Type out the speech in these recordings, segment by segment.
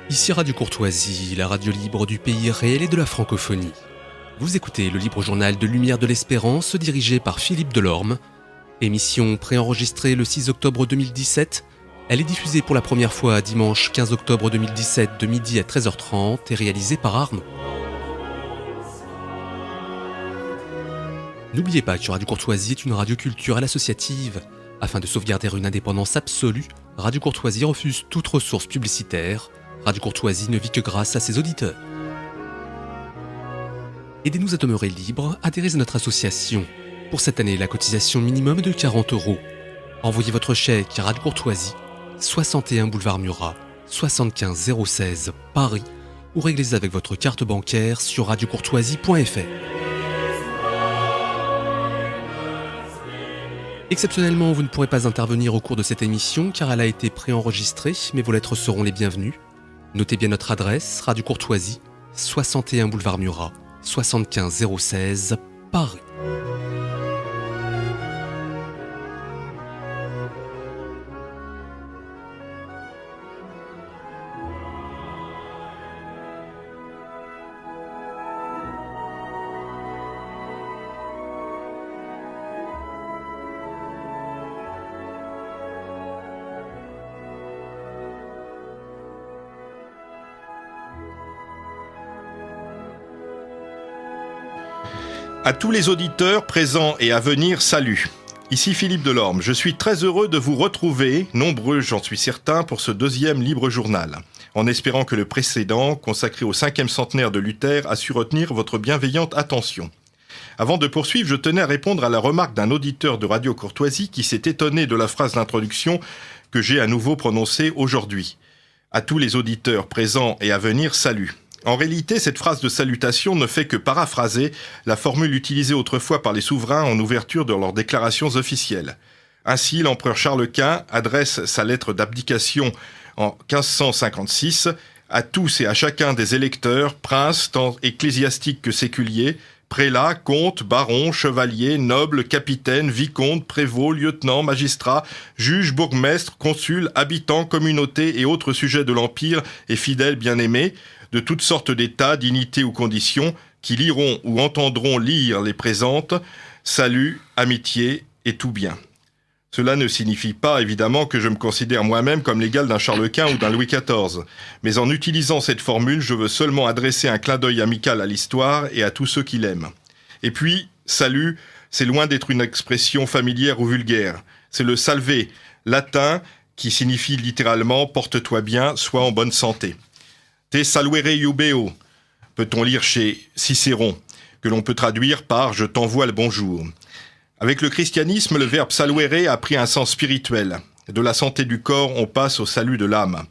Ici Radio Courtoisie, la radio libre du pays réel et de la francophonie. Vous écoutez le libre journal de Lumière de l'Espérance, dirigé par Philippe Delorme. Émission préenregistrée le 6 octobre 2017. Elle est diffusée pour la première fois dimanche 15 octobre 2017 de midi à 13h30 et réalisée par Arnaud. N'oubliez pas que Radio Courtoisie est une radio culturelle associative. Afin de sauvegarder une indépendance absolue, Radio Courtoisie refuse toute ressource publicitaire. Radio Courtoisie ne vit que grâce à ses auditeurs. Aidez-nous à demeurer libres, adhérez à notre association. Pour cette année, la cotisation minimum est de 40 €. Envoyez votre chèque à Radio Courtoisie, 61 boulevard Murat, 75 016 Paris, ou réglez avec votre carte bancaire sur radiocourtoisie.fr. Exceptionnellement, vous ne pourrez pas intervenir au cours de cette émission car elle a été préenregistrée, mais vos lettres seront les bienvenues. Notez bien notre adresse, Radio Courtoisie, 61 boulevard Murat, 75 016 Paris. À tous les auditeurs présents et à venir, salut. Ici Philippe Delorme, je suis très heureux de vous retrouver, nombreux j'en suis certain, pour ce deuxième libre journal, en espérant que le précédent, consacré au 5e centenaire de Luther, a su retenir votre bienveillante attention. Avant de poursuivre, je tenais à répondre à la remarque d'un auditeur de Radio Courtoisie qui s'est étonné de la phrase d'introduction que j'ai à nouveau prononcée aujourd'hui. À tous les auditeurs présents et à venir, salut. En réalité, cette phrase de salutation ne fait que paraphraser la formule utilisée autrefois par les souverains en ouverture de leurs déclarations officielles. Ainsi, l'empereur Charles Quint adresse sa lettre d'abdication en 1556 à tous et à chacun des électeurs, princes tant ecclésiastiques que séculiers, prélats, comtes, barons, chevaliers, nobles, capitaines, vicomtes, prévôts, lieutenants, magistrats, juges, bourgmestres, consuls, habitants, communautés et autres sujets de l'Empire et fidèles bien-aimés, de toutes sortes d'états, dignités ou conditions, qui liront ou entendront lire les présentes, salut, amitié et tout bien. Cela ne signifie pas, évidemment, que je me considère moi-même comme l'égal d'un Charles Quint ou d'un Louis XIV. Mais en utilisant cette formule, je veux seulement adresser un clin d'œil amical à l'histoire et à tous ceux qui l'aiment. Et puis, salut, c'est loin d'être une expression familière ou vulgaire. C'est le salve, latin, qui signifie littéralement « porte-toi bien, sois en bonne santé ». Te saluere iubeo, peut-on lire chez Cicéron, que l'on peut traduire par « je t'envoie le bonjour ». Avec le christianisme, le verbe saluere a pris un sens spirituel. De la santé du corps, on passe au salut de l'âme.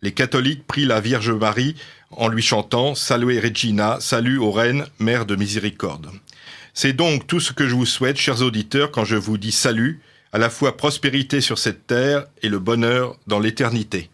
Les catholiques prient la Vierge Marie en lui chantant « Salve Regina, salut aux reines, mère de miséricorde ». C'est donc tout ce que je vous souhaite, chers auditeurs, quand je vous dis salut, à la fois prospérité sur cette terre et le bonheur dans l'éternité.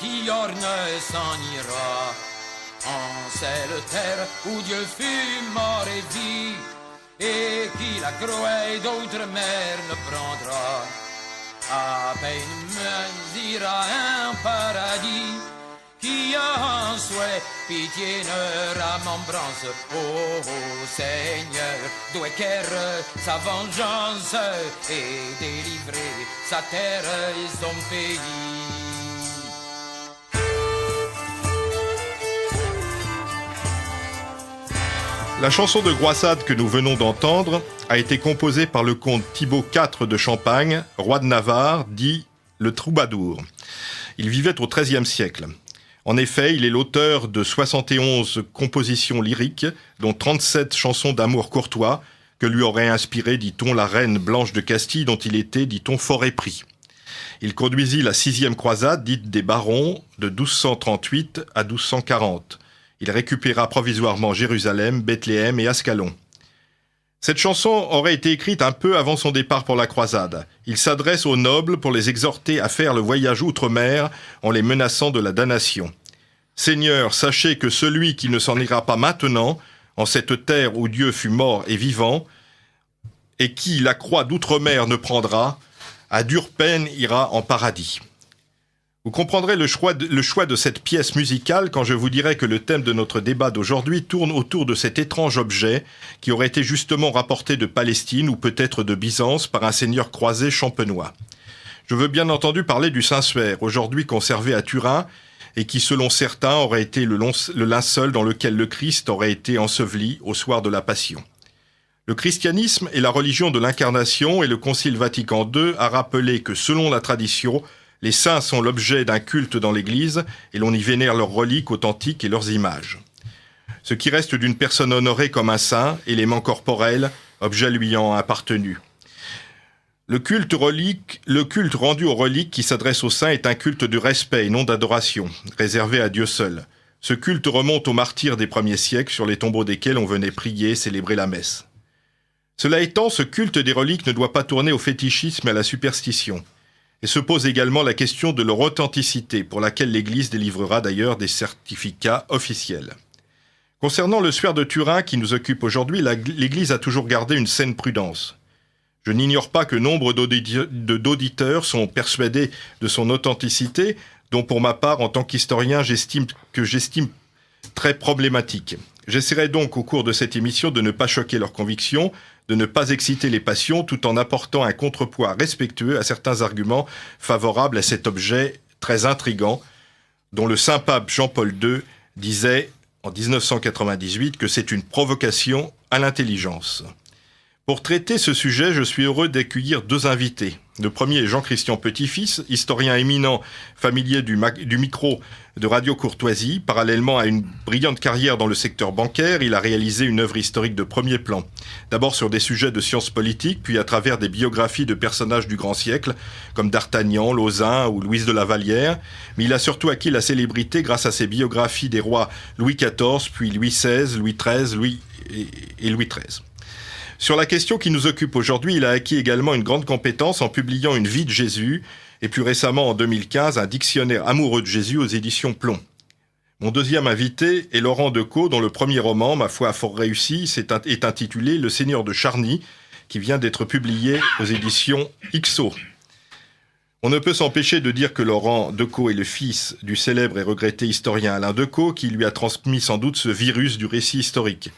Qui orne s'en ira en cette terre où Dieu fut mort et vit, et qui la croix d'autres mers ne prendra. À peine mesira un paradis qui a en souhait pitié ne remembrance. Oh, oh Seigneur, doit sa vengeance et délivrer sa terre et son pays. La chanson de Groissade que nous venons d'entendre a été composée par le comte Thibaut IV de Champagne, roi de Navarre, dit le troubadour. Il vivait au XIIIe siècle. En effet, il est l'auteur de 71 compositions lyriques, dont 37 chansons d'amour courtois, que lui aurait inspiré, dit-on, la reine Blanche de Castille, dont il était, dit-on, fort épris. Il conduisit la 6e croisade, dite des barons, de 1238 à 1240. Il récupéra provisoirement Jérusalem, Bethléem et Ascalon. Cette chanson aurait été écrite un peu avant son départ pour la croisade. Il s'adresse aux nobles pour les exhorter à faire le voyage outre-mer en les menaçant de la damnation. « Seigneur, sachez que celui qui ne s'en ira pas maintenant, en cette terre où Dieu fut mort et vivant, et qui la croix d'outre-mer ne prendra, à dure peine ira en paradis. » Vous comprendrez le choix de cette pièce musicale quand je vous dirai que le thème de notre débat d'aujourd'hui tourne autour de cet étrange objet qui aurait été justement rapporté de Palestine ou peut-être de Byzance par un seigneur croisé champenois. Je veux bien entendu parler du Saint-Suaire, aujourd'hui conservé à Turin, et qui, selon certains, aurait été le linceul dans lequel le Christ aurait été enseveli au soir de la Passion. Le christianisme est la religion de l'incarnation et le Concile Vatican II a rappelé que, selon la tradition, les saints sont l'objet d'un culte dans l'Église et l'on y vénère leurs reliques authentiques et leurs images. Ce qui reste d'une personne honorée comme un saint, élément corporel, objet lui ayant appartenu. Le culte rendu aux reliques qui s'adresse aux saints est un culte de respect et non d'adoration, réservé à Dieu seul. Ce culte remonte aux martyrs des premiers siècles sur les tombeaux desquels on venait prier et célébrer la messe. Cela étant, ce culte des reliques ne doit pas tourner au fétichisme et à la superstition. Et se pose également la question de leur authenticité, pour laquelle l'Église délivrera d'ailleurs des certificats officiels. Concernant le Suaire de Turin qui nous occupe aujourd'hui, l'Église a toujours gardé une saine prudence. Je n'ignore pas que nombre d'auditeurs sont persuadés de son authenticité, dont pour ma part, en tant qu'historien, j'estime très problématique. J'essaierai donc au cours de cette émission de ne pas choquer leurs convictions, de ne pas exciter les passions, tout en apportant un contrepoids respectueux à certains arguments favorables à cet objet très intrigant, dont le saint pape Jean-Paul II disait en 1998 que c'est une provocation à l'intelligence. Pour traiter ce sujet, je suis heureux d'accueillir deux invités. Le premier est Jean-Christian Petit-Fils, historien éminent, familier du micro de Radio Courtoisie. Parallèlement à une brillante carrière dans le secteur bancaire, il a réalisé une œuvre historique de premier plan. D'abord sur des sujets de sciences politiques, puis à travers des biographies de personnages du grand siècle, comme D'Artagnan, Lauzun ou Louise de la Vallière. Mais il a surtout acquis la célébrité grâce à ses biographies des rois Louis XIV, puis Louis XVI, Louis XIII et Louis XIII. Sur la question qui nous occupe aujourd'hui, il a acquis également une grande compétence en publiant une vie de Jésus et plus récemment en 2015 un dictionnaire amoureux de Jésus aux éditions Plomb. Mon deuxième invité est Laurent Decaux, dont le premier roman, ma foi fort réussi, est intitulé Le Seigneur de Charny, qui vient d'être publié aux éditions XO. On ne peut s'empêcher de dire que Laurent Decaux est le fils du célèbre et regretté historien Alain Decaux, qui lui a transmis sans doute ce virus du récit historique.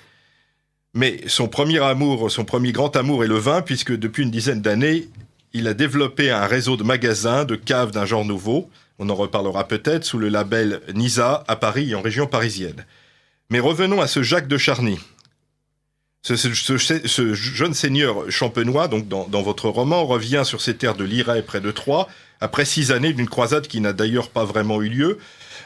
Mais son premier grand amour est le vin, puisque depuis une dizaine d'années, il a développé un réseau de magasins, de caves d'un genre nouveau, on en reparlera peut-être, sous le label Nisa, à Paris et en région parisienne. Mais revenons à ce Jacques de Charny. Ce jeune seigneur champenois, donc dans votre roman, revient sur ces terres de Liray, près de Troyes, après 6 années d'une croisade qui n'a d'ailleurs pas vraiment eu lieu.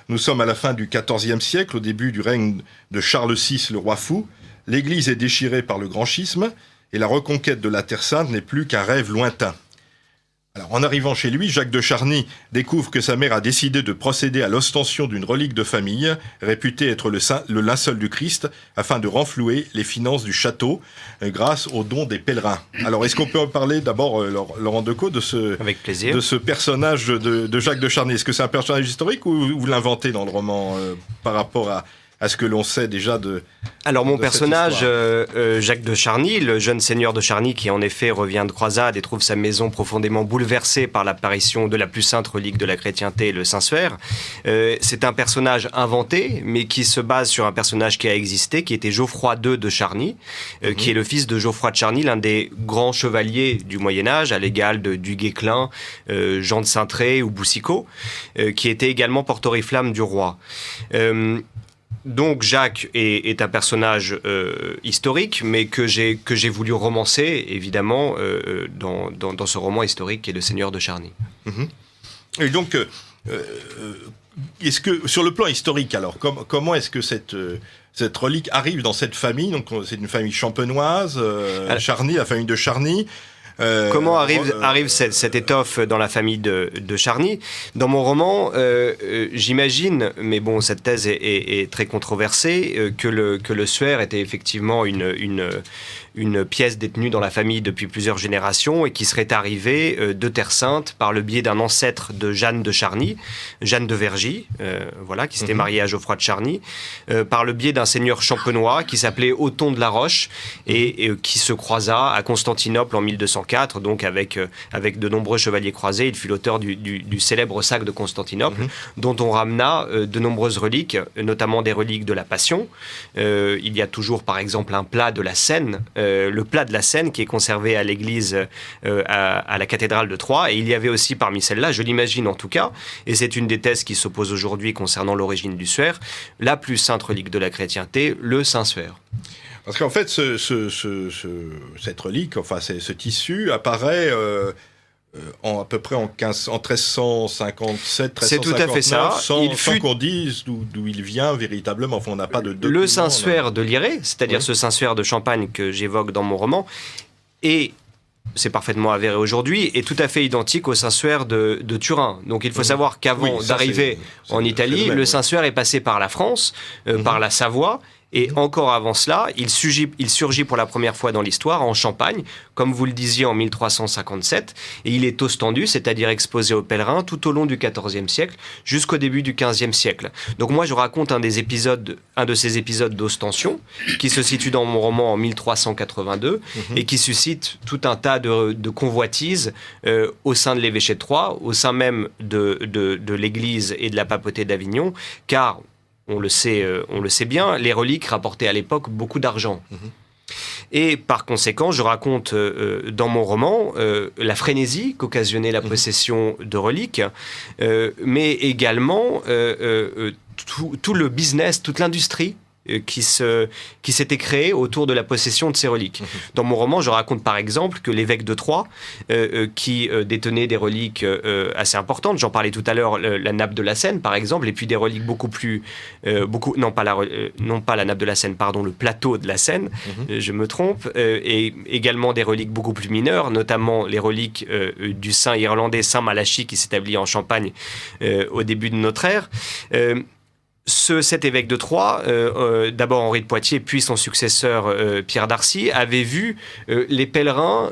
Nous sommes à la fin du XIVe siècle, au début du règne de Charles VI, le roi fou. L'Église est déchirée par le grand schisme et la reconquête de la Terre Sainte n'est plus qu'un rêve lointain. Alors, en arrivant chez lui, Jacques de Charny découvre que sa mère a décidé de procéder à l'ostension d'une relique de famille, réputée être le linceul du Christ, afin de renflouer les finances du château grâce aux dons des pèlerins. Alors, est-ce qu'on peut en parler d'abord, Laurent Decaux, de ce personnage de Jacques de Charny? Est-ce que c'est un personnage historique ou vous l'inventez dans le roman par rapport à ce que l'on sait déjà de... Alors mon personnage, Jacques de Charny, le jeune seigneur de Charny qui en effet revient de croisade et trouve sa maison profondément bouleversée par l'apparition de la plus sainte relique de la chrétienté, le Saint-Suaire. C'est un personnage inventé, mais qui se base sur un personnage qui a existé, qui était Geoffroy II de Charny, qui est le fils de Geoffroy de Charny, l'un des grands chevaliers du Moyen-Âge, à l'égal de du Guesclin, Jean de Saintré ou Boucicaut, qui était également porte-oriflamme du roi. Donc Jacques est un personnage historique, mais que j'ai voulu romancer, évidemment, dans ce roman historique qui est Le Seigneur de Charny. Et donc, est-ce que, sur le plan historique, alors, comment est-ce que cette relique arrive dans cette famille? Donc, c'est une famille champenoise, Charny, la famille de Charny. Comment arrive cette étoffe dans la famille de Charny? Dans mon roman, j'imagine, mais bon, cette thèse est très controversée, que le suaire était effectivement une pièce détenue dans la famille depuis plusieurs générations et qui serait arrivée de Terre Sainte par le biais d'un ancêtre de Jeanne de Charny, Jeanne de Vergy, voilà, qui s'était mariée à Geoffroy de Charny, par le biais d'un seigneur champenois qui s'appelait Othon de la Roche et qui se croisa à Constantinople en 1204, donc avec de nombreux chevaliers croisés. Il fut l'auteur du célèbre sac de Constantinople, dont on ramena de nombreuses reliques, notamment des reliques de la Passion. Il y a toujours, par exemple, un plat de la Seine, le plat de la Seine qui est conservé à l'église, à la cathédrale de Troyes. Et il y avait aussi parmi celles-là, je l'imagine en tout cas, et c'est une des thèses qui s'oppose aujourd'hui concernant l'origine du suaire, la plus sainte relique de la chrétienté, le Saint-Suaire. Parce qu'en fait, cette relique, enfin ce tissu apparaît à peu près en 1357, 1359, c'est tout à fait ça. Sans qu'on dise d'où il vient véritablement. Enfin, on n'a pas de document. Le Saint-Suaire de Lirey, c'est-à-dire ce Saint-Suaire de Champagne que j'évoque dans mon roman, et c'est parfaitement avéré aujourd'hui, est tout à fait identique au Saint-Suaire de Turin. Donc il faut savoir qu'avant d'arriver en Italie, le Saint-Suaire est passé par la France, par la Savoie. Et encore avant cela, il surgit pour la première fois dans l'histoire en Champagne, comme vous le disiez en 1357, et il est ostendu, c'est-à-dire exposé aux pèlerins tout au long du XIVe siècle jusqu'au début du XVe siècle. Donc moi je raconte un de ces épisodes d'ostension qui se situe dans mon roman en 1382 et qui suscite tout un tas de convoitises au sein de l'évêché de Troyes, au sein même de l'Église et de la papauté d'Avignon, car on le sait bien, les reliques rapportaient à l'époque beaucoup d'argent. Et par conséquent, je raconte dans mon roman la frénésie qu'occasionnait la possession de reliques, mais également tout le business, toute l'industrie qui s'était créé autour de la possession de ces reliques. Dans mon roman, je raconte par exemple que l'évêque de Troyes, qui détenait des reliques assez importantes, j'en parlais tout à l'heure, la nappe de la Seine par exemple, et puis des reliques non pas la nappe de la Seine, pardon, le plateau de la Seine, je me trompe, et également des reliques beaucoup plus mineures, notamment les reliques du saint irlandais Saint Malachie qui s'établit en Champagne au début de notre ère. Cet évêque de Troyes, d'abord Henri de Poitiers, puis son successeur Pierre d'Arcy, avait vu les pèlerins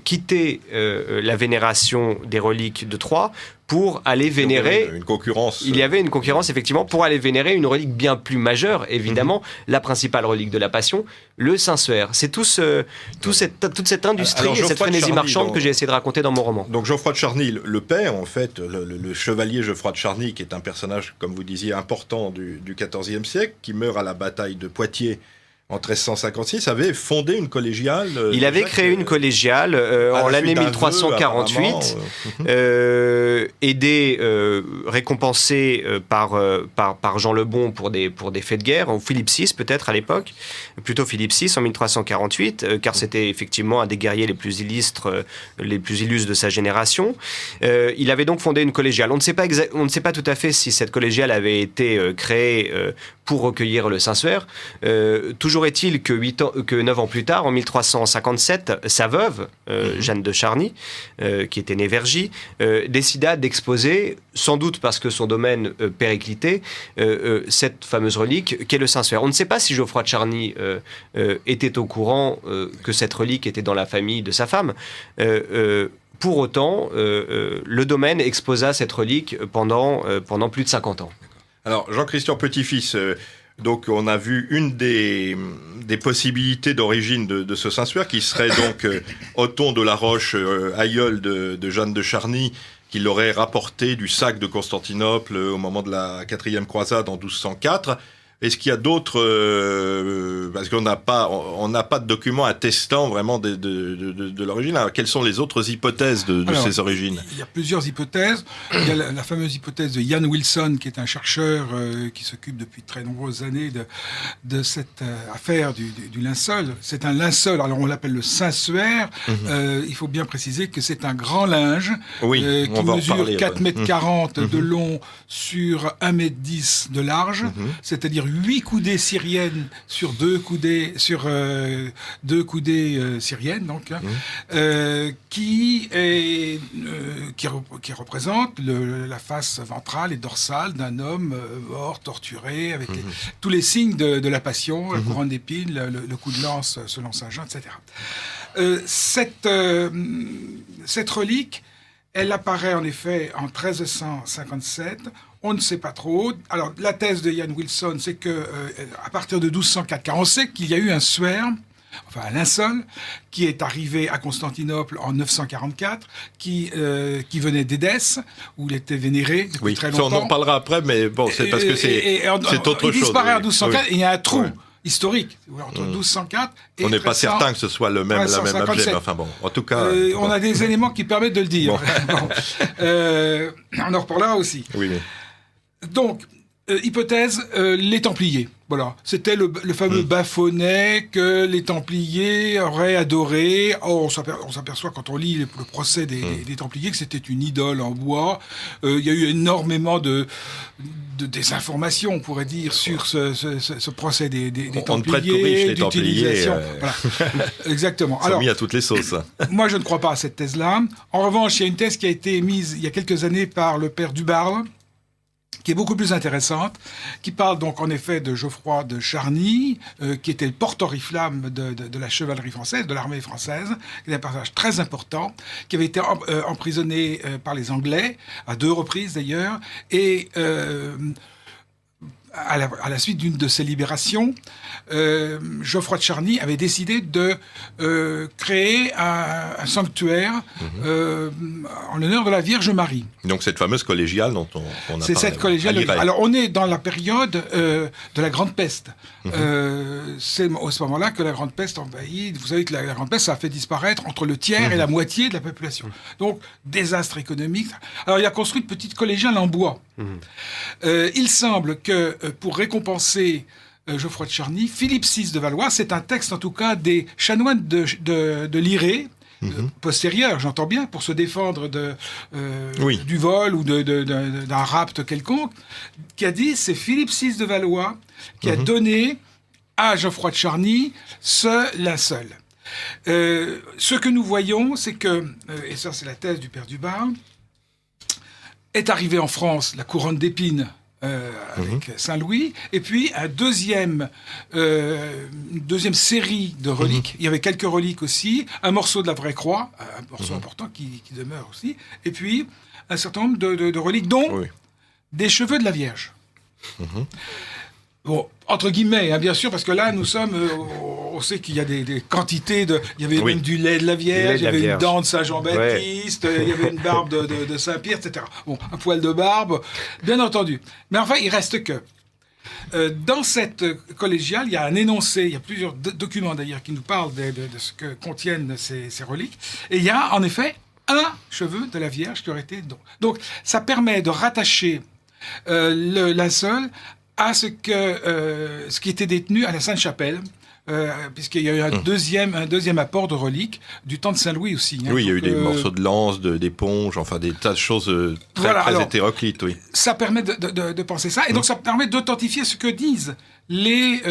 quitter la vénération des reliques de Troyes pour aller vénérer... Une concurrence. Il y avait une concurrence, effectivement, pour aller vénérer une relique bien plus majeure, évidemment, la principale relique de la Passion, le Saint-Suaire. C'est toute cette industrie et cette frénésie marchande que j'ai essayé de raconter dans mon roman. Donc Geoffroy de Charny, le père, en fait, le chevalier Geoffroy de Charny, qui est un personnage, comme vous disiez, important du XIVe siècle, qui meurt à la bataille de Poitiers en 1356, avait fondé une collégiale. Il avait créé une collégiale en l'année 1348, récompensé par Jean le Bon pour des faits de guerre, ou Philippe VI peut-être à l'époque, plutôt Philippe VI en 1348, car c'était effectivement un des guerriers les plus illustres de sa génération. Il avait donc fondé une collégiale. On ne sait pas tout à fait si cette collégiale avait été créée pour recueillir le Saint-Suaire. Toujours est-il que 9 ans plus tard, en 1357, sa veuve, Jeanne de Charny, qui était née Vergy, décida d'exposer, sans doute parce que son domaine périclitait, cette fameuse relique qu'est le Saint-Suaire. On ne sait pas si Geoffroy de Charny était au courant que cette relique était dans la famille de sa femme. Pour autant, le domaine exposa cette relique pendant plus de 50 ans. Alors, Jean-Christian Petit-Fils, donc on a vu une des possibilités d'origine de ce Saint-Suaire, qui serait donc Othon de la Roche, aïeul de Jeanne de Charny, qui l'aurait rapporté du sac de Constantinople au moment de la 4e croisade en 1204. Est-ce qu'il y a d'autres... parce qu'on n'a pas de documents attestant vraiment de l'origine. Alors, quelles sont les autres hypothèses de ces origines? Il y a plusieurs hypothèses. Il y a la fameuse hypothèse de Ian Wilson, qui est un chercheur qui s'occupe depuis très nombreuses années de cette affaire du linceul. C'est un linceul, alors on l'appelle le Saint-Suaire. Il faut bien préciser que c'est un grand linge qui mesure 4,40 m de long sur 1,10 m de large, c'est-à-dire 8 coudées syriennes sur 2 coudées syriennes, donc, qui représente la face ventrale et dorsale d'un homme mort, torturé, avec tous les signes de la passion, la couronne d'épines, le coup de lance selon Saint Jean, etc. Cette relique, elle apparaît en effet en 1357. On ne sait pas trop. Alors, la thèse de Ian Wilson, c'est que à partir de 1204, car on sait qu'il y a eu un suaire, enfin un linceul, qui est arrivé à Constantinople en 944, qui venait d'Édesse, où il était vénéré depuis très longtemps. On en parlera après, mais bon, c'est parce que c'est autre chose. Il disparaît en 1204, et il y a un trou. historique, entre 1204 et on n'est pas certain que ce soit la même objet, mais enfin bon, en tout cas... on a des éléments qui permettent de le dire. Bon. On en reparlera aussi. Oui, mais... Donc, hypothèse, les Templiers. Voilà, c'était le fameux baffonnet que les Templiers auraient adoré. Or, on s'aperçoit quand on lit le procès des Templiers que c'était une idole en bois. Il y a eu énormément de désinformation, on pourrait dire, sur ce procès des Templiers, d'utilisation. Voilà. Exactement. Alors, mis à toutes les sauces. Moi, je ne crois pas à cette thèse-là. En revanche, il y a une thèse qui a été émise il y a quelques années par le père Dubarre, qui est beaucoup plus intéressante, qui parle donc en effet de Geoffroy de Charny, qui était le porte-oriflamme de la chevalerie française, de l'armée française, qui est un personnage très important, qui avait été emprisonné par les Anglais, à 2 reprises d'ailleurs, et à la suite d'une de ces libérations, Geoffroy de Charny avait décidé de créer un sanctuaire en l'honneur de la Vierge Marie. Donc cette fameuse collégiale dont on a parlé. C'est cette collégiale. Alors on est dans la période de la Grande Peste. C'est à ce moment-là que la Grande Peste envahit. Vous savez que la Grande Peste, ça a fait disparaître entre le tiers et la moitié de la population. Donc désastre économique. Alors il a construit une petite collégiale en bois. Il semble que pour récompenser Geoffroy de Charny, Philippe VI de Valois, c'est un texte en tout cas des chanoines de Liré, postérieur, j'entends bien, pour se défendre du vol ou d'un rapt quelconque, qui a dit, c'est Philippe VI de Valois qui a donné à Geoffroy de Charny ce linceul. Ce que nous voyons, c'est que, et ça c'est la thèse du père Dubarre, est arrivée en France la couronne d'épines avec Saint-Louis, et puis une deuxième série de reliques. Il y avait quelques reliques aussi, un morceau de la vraie croix, un morceau important qui demeure aussi, et puis un certain nombre de reliques, dont des cheveux de la Vierge. Bon, entre guillemets, hein, bien sûr, parce que là, nous sommes... on sait qu'il y a des quantités de... Il y avait même du lait de la Vierge, il y avait une dent de Saint-Jean-Baptiste, il y avait une barbe de Saint-Pierre, etc. Bon, un poil de barbe, bien entendu. Mais enfin, il reste que... dans cette collégiale, il y a un énoncé, il y a plusieurs documents d'ailleurs qui nous parlent de ce que contiennent ces reliques, et il y a en effet un cheveu de la Vierge qui aurait été... Donc, ça permet de rattacher le linceul à ce qui était détenu à la Sainte-Chapelle, puisqu'il y a eu un deuxième apport de reliques du temps de Saint-Louis aussi. Hein. Oui, il y a eu des morceaux de lance, d'éponge, enfin des tas de choses très hétéroclites. Oui. Ça permet de penser ça, et donc ça permet d'authentifier ce que disent les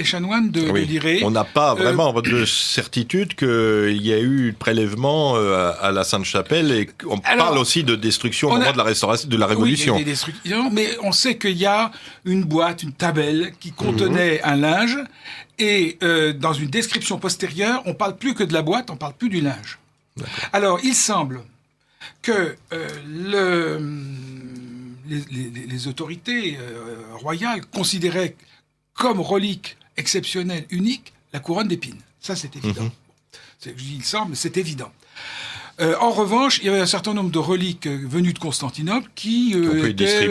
chanoines de Liré. On n'a pas vraiment de certitude qu'il y a eu prélèvement à la Sainte-Chapelle, et on parle aussi de destruction au moment de la restauration, de la Révolution. Oui, il y a des destructions, mais on sait qu'il y a une boîte, une tabelle qui contenait un linge, et dans une description postérieure, on parle plus que de la boîte, on parle plus du linge. D'accord. Alors, il semble que les autorités royales considéraient comme relique exceptionnelle, unique, la couronne d'épines. Ça, c'est évident. Je dis il semble, mais c'est évident. En revanche, il y avait un certain nombre de reliques venues de Constantinople qui étaient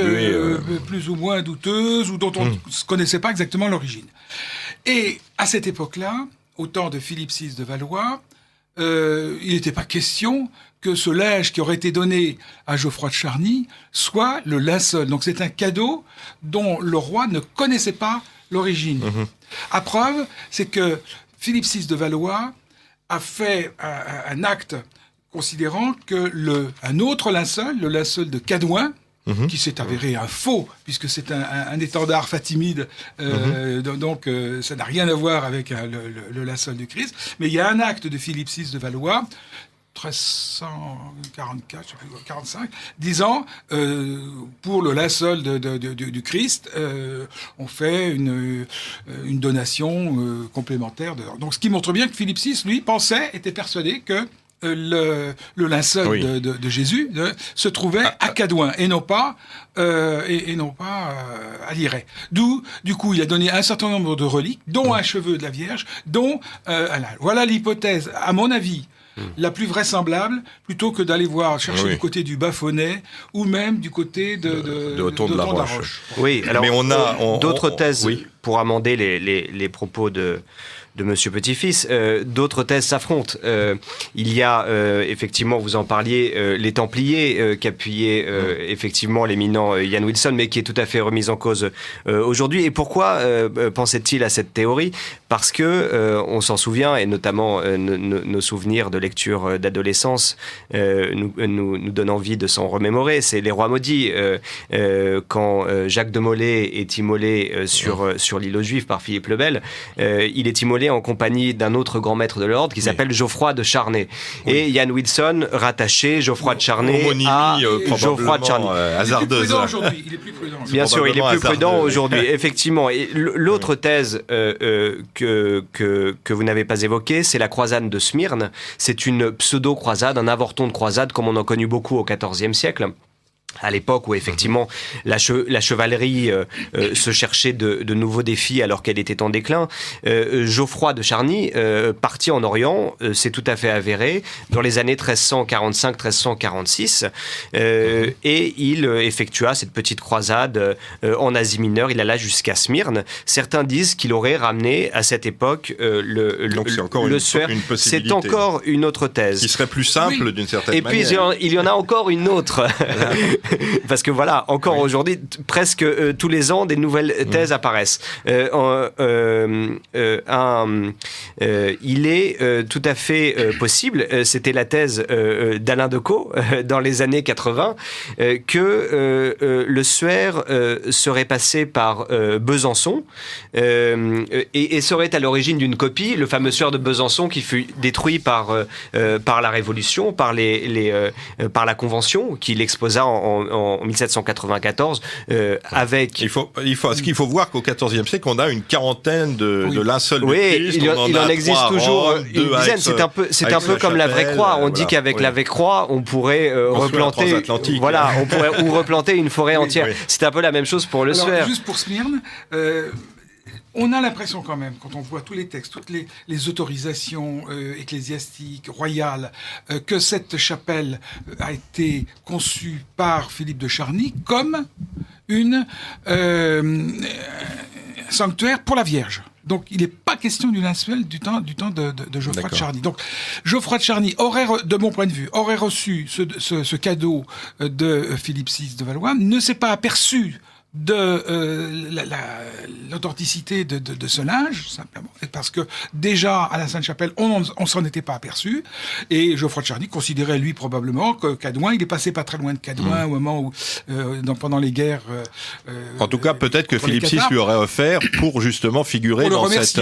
plus ou moins douteuses ou dont on ne connaissait pas exactement l'origine. Et à cette époque-là, au temps de Philippe VI de Valois, il n'était pas question que ce linge qui aurait été donné à Geoffroy de Charny soit le linceul. Donc c'est un cadeau dont le roi ne connaissait pas l'origine. À preuve, c'est que Philippe VI de Valois a fait un acte considérant que un autre linceul, le linceul de Cadouin, qui s'est avéré un faux, puisque c'est un étendard fatimide, donc ça n'a rien à voir avec le linceul du Christ, mais il y a un acte de Philippe VI de Valois, 1344, je sais plus, 45, disant pour le linceul du Christ, on fait une donation complémentaire. Donc, ce qui montre bien que Philippe VI, lui, était persuadé que le linceul de Jésus se trouvait à Cadouin et non pas à Liray. D'où, du coup, il a donné un certain nombre de reliques, dont un cheveu de la Vierge, dont voilà l'hypothèse, à mon avis, la plus vraisemblable, plutôt que d'aller chercher du côté du Bas-Fonais ou même du côté de Autour de la Roche. Oui, alors mais on a d'autres thèses pour amender les propos de Monsieur Petit-Fils. D'autres thèses s'affrontent. Il y a, effectivement, vous en parliez, les Templiers qu'appuyait effectivement l'éminent Ian Wilson, mais qui est tout à fait remise en cause aujourd'hui. Et pourquoi pensait-il à cette théorie ? Parce que, on s'en souvient, et notamment nos souvenirs de lecture d'adolescence nous donnent envie de s'en remémorer. C'est Les Rois Maudits, quand Jacques de Molay est immolé sur l'île aux Juifs par Philippe le Bel. Il est immolé en compagnie d'un autre grand maître de l'ordre qui s'appelle Geoffroy de Charnay. Et Ian Wilson rattachait Geoffroy de Charnay à Geoffroy de Charnay. Hasardeuse. Il est plus prudent. Bien sûr, il est plus prudent aujourd'hui, effectivement. Et l'autre thèse que vous n'avez pas évoquée, c'est la croisade de Smyrne. C'est une pseudo-croisade, un avorton de croisade, comme on en a connu beaucoup au XIVe siècle. À l'époque où effectivement la chevalerie se cherchait de nouveaux défis alors qu'elle était en déclin, Geoffroy de Charny, parti en Orient, c'est tout à fait avéré, dans les années 1345-1346, et il effectua cette petite croisade en Asie mineure. Il alla jusqu'à Smyrne. Certains disent qu'il aurait ramené à cette époque Donc c'est encore le suaire. Une possibilité. C'est encore une autre thèse. Qui serait plus simple d'une certaine manière. Et puis il y en a encore une autre. Parce que voilà, encore aujourd'hui, presque tous les ans, des nouvelles thèses apparaissent. Il est tout à fait possible, c'était la thèse d'Alain Decaux dans les années 80, que le suaire serait passé par Besançon et serait à l'origine d'une copie, le fameux suaire de Besançon qui fut détruit par la Révolution, par la Convention, qui l'exposa en 1794 avec... Ce qu'il faut voir qu'au XIVe siècle, on a une quarantaine de linceuls de Christ. Il en existe toujours une dizaine. C'est un peu comme la vraie croix. On dit qu'avec la vraie croix, on pourrait replanter... Voilà, on pourrait replanter une forêt entière. C'est un peu la même chose pour le suaire. Juste pour Smyrne... on a l'impression quand même, quand on voit tous les textes, toutes les autorisations ecclésiastiques, royales, que cette chapelle a été conçue par Philippe de Charny comme un sanctuaire pour la Vierge. Donc, il n'est pas question du linceul du temps de Geoffroy de Charny. Donc, Geoffroy de Charny de mon point de vue, aurait reçu ce cadeau de Philippe VI de Valois, ne s'est pas aperçu de l'authenticité de ce linge, simplement, parce que déjà à la Sainte-Chapelle, on s'en était pas aperçu, et Geoffroy de Charny considérait lui probablement que Cadouin, il est passé pas très loin de Cadouin au moment où, pendant les guerres. En tout cas, peut-être que Philippe VI lui aurait offert pour justement figurer dans cette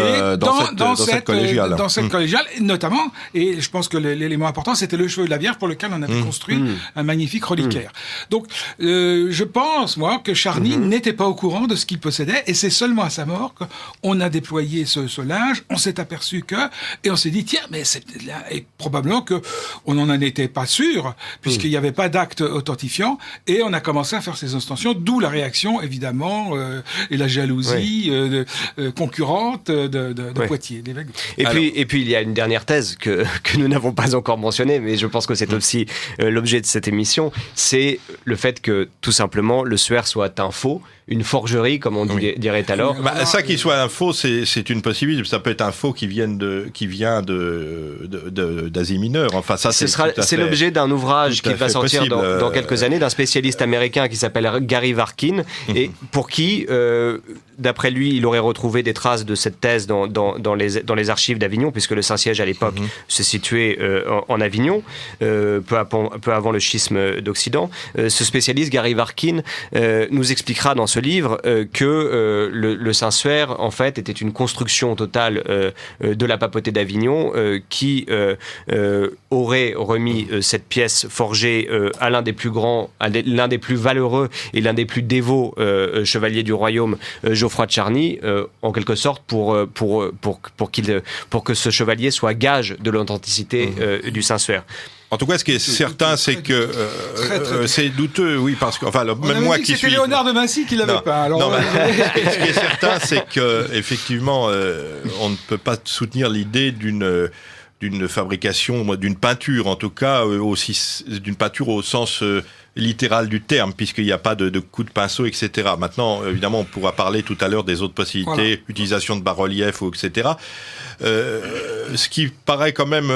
collégiale. Dans cette collégiale, notamment, et je pense que l'élément important, c'était le cheveu de la Vierge pour lequel on avait construit un magnifique reliquaire. Donc, je pense, moi, que Charny n'était pas au courant de ce qu'il possédait, et c'est seulement à sa mort qu'on a déployé ce linge, on s'est aperçu et on s'est dit, tiens, mais c'est là, et probablement qu'on n'en était pas sûr, puisqu'il n'y avait pas d'acte authentifiant, et on a commencé à faire ces ostensions, d'où la réaction, évidemment, et la jalousie concurrente de Poitiers. Et puis, il y a une dernière thèse que nous n'avons pas encore mentionnée, mais je pense que c'est aussi l'objet de cette émission, c'est le fait que, tout simplement, le suaire soit un faux, une forgerie, comme on dirait alors. Ça qu'il soit un faux, c'est une possibilité. Ça peut être un faux qui vient d'Asie mineure. Enfin, ça, c'est l'objet d'un ouvrage qui va sortir dans quelques années, d'un spécialiste américain qui s'appelle Gary Varkin, et pour qui, d'après lui, il aurait retrouvé des traces de cette thèse dans les archives d'Avignon, puisque le Saint-Siège, à l'époque, se situait en Avignon, peu avant le schisme d'Occident. Ce spécialiste, Gary Varkin, nous expliquera dans ce livre que le Saint-Suaire, en fait, était une construction totale de la papauté d'Avignon qui aurait remis cette pièce forgée à l'un des plus grands, l'un des plus valeureux et l'un des plus dévots chevaliers du royaume, Geoffroy de Charny, en quelque sorte pour que ce chevalier soit gage de l'authenticité du Saint-Suaire. En tout cas, ce qui est certain, c'est que c'est douteux, oui, parce que même moi qui suis. C'était Léonard de Vinci qui l'avait pas. Alors ce qui est certain, c'est que effectivement, on ne peut pas soutenir l'idée d'une fabrication, d'une peinture, en tout cas, aussi d'une peinture au sens littéral du terme, puisqu'il n'y a pas de coup de pinceau, etc. Maintenant, évidemment, on pourra parler tout à l'heure des autres possibilités, utilisation de bas-relief, etc. Ce qui paraît quand même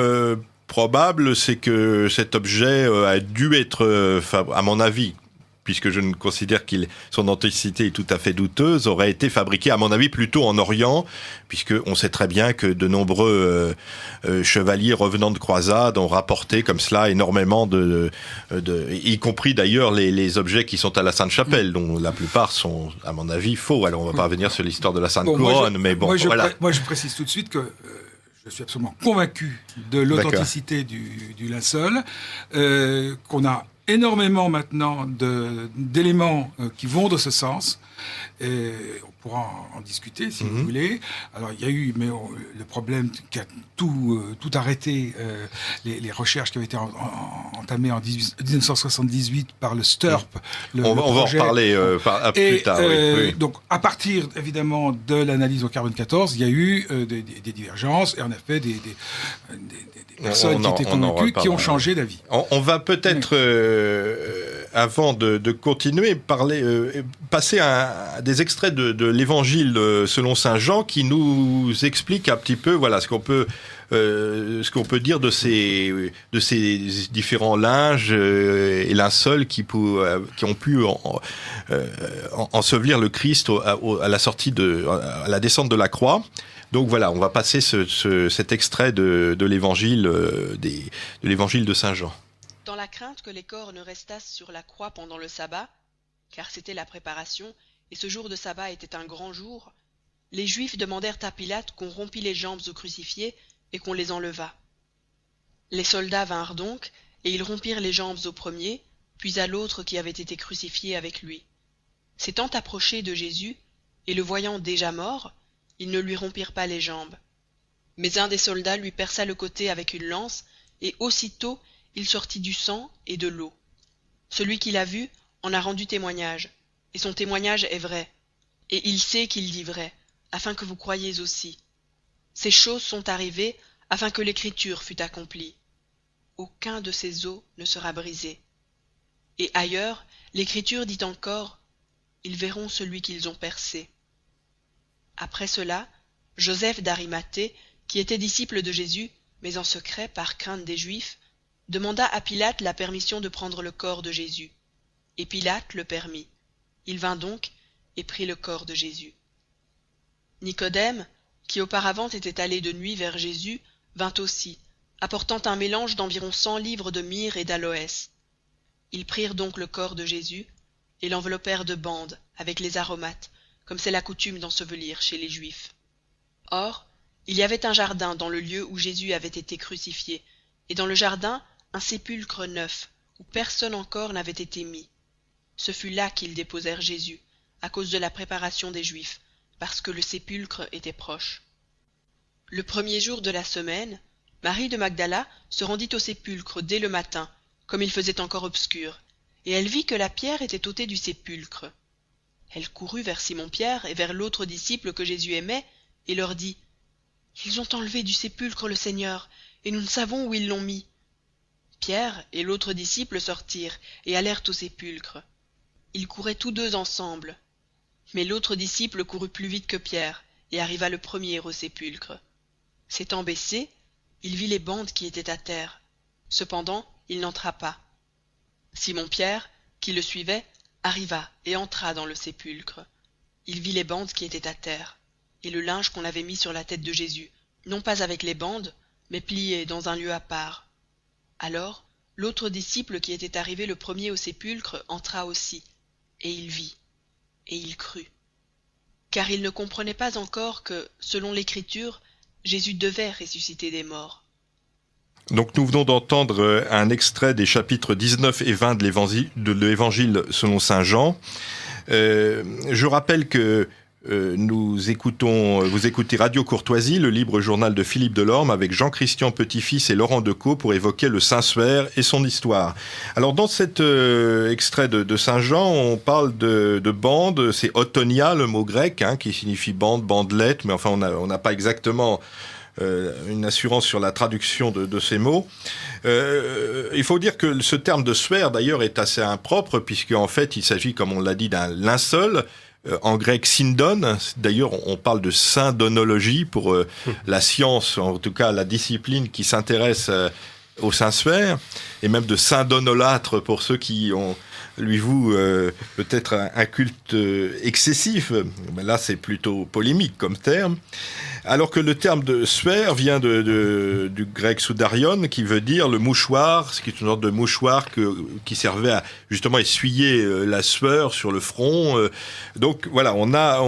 probable, c'est que cet objet a dû être, à mon avis, puisque je ne considère que son authenticité est tout à fait douteuse, aurait été fabriqué, à mon avis, plutôt en Orient, puisqu'on sait très bien que de nombreux chevaliers revenant de croisade ont rapporté comme cela énormément y compris d'ailleurs les objets qui sont à la Sainte-Chapelle, dont la plupart sont, à mon avis, faux. Alors on ne va pas revenir sur l'histoire de la Sainte-Couronne, mais bon, voilà. Moi, je précise tout de suite que je suis absolument convaincu de l'authenticité du linceul, qu'on a énormément maintenant d'éléments qui vont dans ce sens. Et on pourra en discuter si vous voulez. Alors il y a eu le problème qui a tout arrêté, les recherches qui avaient été entamées en 1978 par le STURP. On va en reparler plus tard. Oui. Donc à partir évidemment de l'analyse au carbone 14, il y a eu des divergences et en effet des personnes qui étaient convaincues qui ont changé d'avis. On va peut-être, avant de continuer, passer à des extraits de l'évangile selon saint Jean qui nous explique un petit peu ce qu'on peut dire de ces différents linges et linceuls qui ont pu ensevelir le Christ à la sortie à la descente de la croix. Donc voilà, on va passer cet extrait de l'évangile de l'évangile de saint Jean. Dans la crainte que les corps ne restassent sur la croix pendant le sabbat, car c'était la préparation, et ce jour de sabbat était un grand jour, les Juifs demandèrent à Pilate qu'on rompît les jambes aux crucifiés et qu'on les enlevât. Les soldats vinrent donc, et ils rompirent les jambes au premier, puis à l'autre qui avait été crucifié avec lui. S'étant approchés de Jésus, et le voyant déjà mort, ils ne lui rompirent pas les jambes. Mais un des soldats lui perça le côté avec une lance, et aussitôt il sortit du sang et de l'eau. Celui qui l'a vu en a rendu témoignage, et son témoignage est vrai, et il sait qu'il dit vrai, afin que vous croyiez aussi. Ces choses sont arrivées afin que l'écriture fût accomplie. Aucun de ces os ne sera brisé. Et ailleurs, l'écriture dit encore, ils verront celui qu'ils ont percé. Après cela, Joseph d'Arimathée, qui était disciple de Jésus, mais en secret par crainte des Juifs, demanda à Pilate la permission de prendre le corps de Jésus. Et Pilate le permit. Il vint donc et prit le corps de Jésus. Nicodème, qui auparavant était allé de nuit vers Jésus, vint aussi, apportant un mélange d'environ 100 livres de myrrhe et d'aloès. Ils prirent donc le corps de Jésus et l'enveloppèrent de bandes avec les aromates, comme c'est la coutume d'ensevelir chez les Juifs. Or, il y avait un jardin dans le lieu où Jésus avait été crucifié, et dans le jardin un sépulcre neuf, où personne encore n'avait été mis. Ce fut là qu'ils déposèrent Jésus, à cause de la préparation des Juifs, parce que le sépulcre était proche. Le premier jour de la semaine, Marie de Magdala se rendit au sépulcre dès le matin, comme il faisait encore obscur, et elle vit que la pierre était ôtée du sépulcre. Elle courut vers Simon-Pierre et vers l'autre disciple que Jésus aimait, et leur dit « Ils ont enlevé du sépulcre le Seigneur, et nous ne savons où ils l'ont mis. » Pierre et l'autre disciple sortirent et allèrent au sépulcre. Ils couraient tous deux ensemble. Mais l'autre disciple courut plus vite que Pierre, et arriva le premier au sépulcre. S'étant baissé, il vit les bandes qui étaient à terre. Cependant, il n'entra pas. Simon-Pierre, qui le suivait, arriva et entra dans le sépulcre. Il vit les bandes qui étaient à terre, et le linge qu'on avait mis sur la tête de Jésus, non pas avec les bandes, mais plié dans un lieu à part. Alors, l'autre disciple qui était arrivé le premier au sépulcre entra aussi, et il vit, et il crut. Car il ne comprenait pas encore que, selon l'Écriture, Jésus devait ressusciter des morts. Donc nous venons d'entendre un extrait des chapitres 19 et 20 de l'Évangile selon saint Jean. Je rappelle que vous écoutez Radio Courtoisie, le libre journal de Philippe Delorme, avec Jean-Christian Petit-Fils et Laurent Decaux pour évoquer le Saint-Suaire et son histoire. Alors dans cet extrait de saint Jean, on parle de bande, c'est autonia, le mot grec, qui signifie bande, bandelette, mais enfin on n'a pas exactement une assurance sur la traduction de ces mots. Il faut dire que ce terme de suaire d'ailleurs est assez impropre, puisque en fait il s'agit, comme on l'a dit, d'un linceul. En grec, syndon. D'ailleurs, on parle de syndonologie pour la science, en tout cas la discipline qui s'intéresse au Saint-Suaire, et même de syndonolâtre pour ceux qui ont, lui vouent peut-être un culte excessif. Mais là, c'est plutôt polémique comme terme. Alors que le terme de suaire vient du grec soudarion, qui veut dire le mouchoir, ce qui est une sorte de mouchoir qui servait à justement essuyer la sueur sur le front. Donc voilà, on a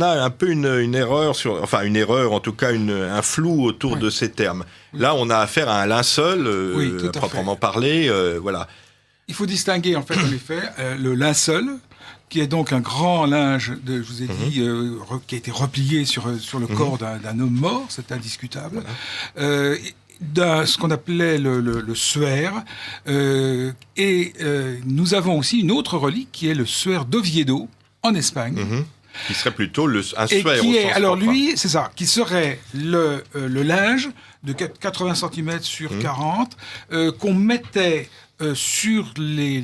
un peu une erreur une erreur, en tout cas un flou autour de ces termes. Là, on a affaire à un linceul, proprement parlé, voilà. Il faut distinguer en effet, le linceul, qui est donc un grand linge, je vous ai dit, qui a été replié sur le corps d'un homme mort, c'est indiscutable, ce qu'on appelait le suaire, et nous avons aussi une autre relique qui est le suaire d'Oviedo, en Espagne. Qui serait plutôt un suaire. Qui est, alors lui, c'est ça, qui serait le linge de 80 cm sur 40, qu'on mettait sur les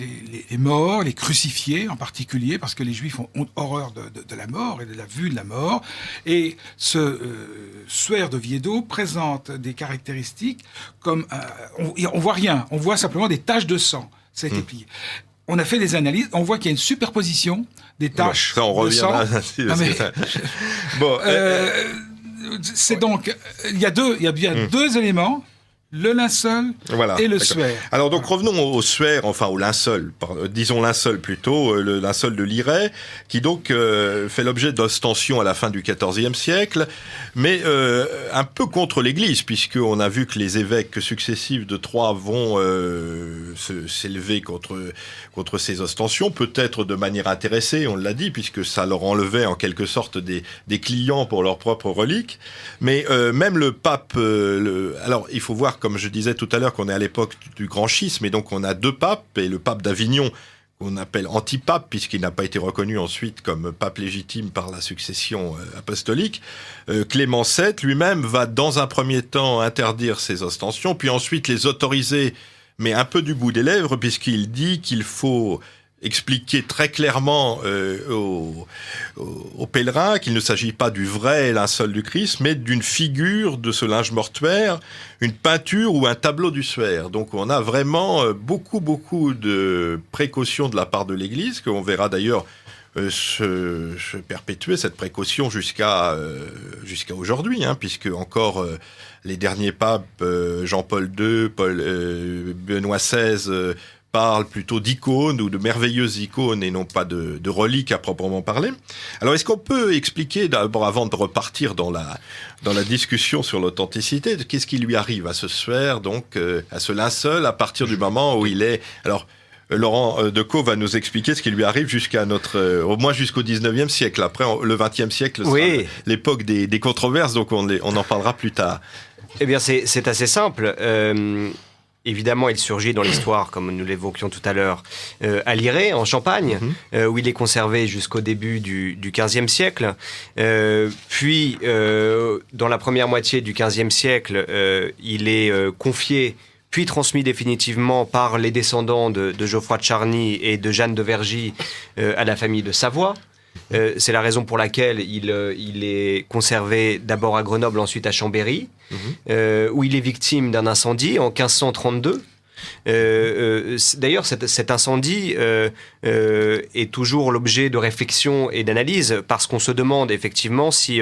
morts, les crucifiés en particulier, parce que les Juifs ont horreur de la mort et de la vue de la mort. Et ce suaire d'Oviedo présente des caractéristiques comme... on voit rien, on voit simplement des taches de sang. Ça a été plié. On a fait des analyses, on voit qu'il y a une superposition des taches ça, on de revient sang. Là, bon, c'est donc... Il y a bien deux éléments, le linceul et le suaire. Alors donc revenons au suaire, enfin au linceul, disons linceul plutôt, le linceul de Liret, qui donc fait l'objet d'ostensions à la fin du XIVe siècle, mais un peu contre l'Église, puisqu'on a vu que les évêques successifs de Troyes vont s'élever contre ces ostensions, peut-être de manière intéressée, on l'a dit, puisque ça leur enlevait en quelque sorte des clients pour leurs propres reliques, mais même le pape... Alors il faut voir, comme je disais tout à l'heure, qu'on est à l'époque du grand schisme, et donc on a deux papes, et le pape d'Avignon, qu'on appelle antipape, puisqu'il n'a pas été reconnu ensuite comme pape légitime par la succession apostolique. Clément VII, lui-même, va dans un premier temps interdire ces ostensions, puis ensuite les autoriser, mais un peu du bout des lèvres, puisqu'il dit qu'il faut expliquer très clairement aux pèlerins qu'il ne s'agit pas du vrai linceul du Christ, mais d'une figure de ce linge mortuaire, une peinture ou un tableau du suaire. Donc on a vraiment beaucoup de précautions de la part de l'Église, qu'on verra d'ailleurs se perpétuer cette précaution jusqu'à aujourd'hui, puisque encore les derniers papes, Jean-Paul II, Benoît XVI, parle plutôt d'icônes ou de merveilleuses icônes et non pas de reliques à proprement parler. Alors, est-ce qu'on peut expliquer, d'abord, avant de repartir dans la discussion sur l'authenticité, qu'est-ce qui lui arrive à ce suaire, donc, à ce linceul, à partir du moment où il est... Alors, Laurent Decaux va nous expliquer ce qui lui arrive jusqu'à au moins jusqu'au 19e siècle. Après, le 20e siècle sera l'époque des controverses, donc on en parlera plus tard. Eh bien, c'est assez simple. Évidemment, il surgit dans l'histoire, comme nous l'évoquions tout à l'heure, à Lirey, en Champagne, où il est conservé jusqu'au début du XVe siècle. Puis, dans la première moitié du XVe siècle, il est confié, puis transmis définitivement par les descendants de Geoffroy de Charny et de Jeanne de Vergy à la famille de Savoie. C'est la raison pour laquelle il est conservé d'abord à Grenoble, ensuite à Chambéry, où il est victime d'un incendie en 1532. D'ailleurs, cet incendie est toujours l'objet de réflexion et d'analyse, parce qu'on se demande effectivement si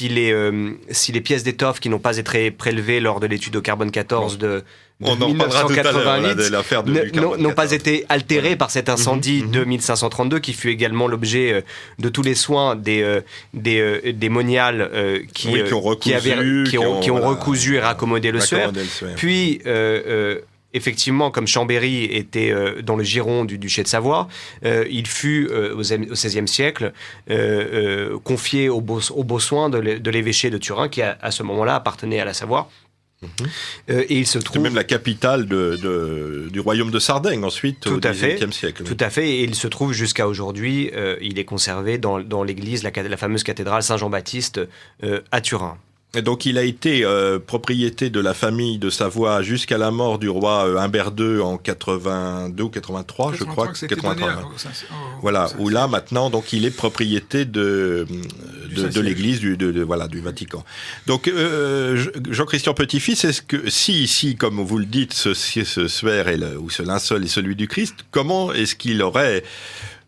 les pièces d'étoffe qui n'ont pas été prélevées lors de l'étude au carbone 14 de on en parlera tout à l'heure, de l'affaire du carbone n'ont pas été altérées par cet incendie de 1532, qui fut également l'objet de tous les soins des moniales qui ont recousu et raccommodé le suaire. Puis effectivement, comme Chambéry était dans le giron du duché de Savoie, il fut au XVIe siècle confié aux beaux soins de l'évêché de Turin, qui à ce moment-là appartenait à la Savoie. Et il se trouve... C'est même la capitale du royaume de Sardaigne ensuite, au XVIIIe siècle. Tout à fait, et il se trouve jusqu'à aujourd'hui, il est conservé dans l'église, la fameuse cathédrale Saint-Jean-Baptiste à Turin. Et donc il a été propriété de la famille de Savoie jusqu'à la mort du roi Humbert II en 82 ou 83, je crois. 83. Voilà, où là maintenant, donc il est propriété de l'église du Vatican. Donc Jean-Christian Petit-Fils, est-ce que si comme vous le dites, ce suaire ou ce linceul est celui du Christ, comment est-ce qu'il aurait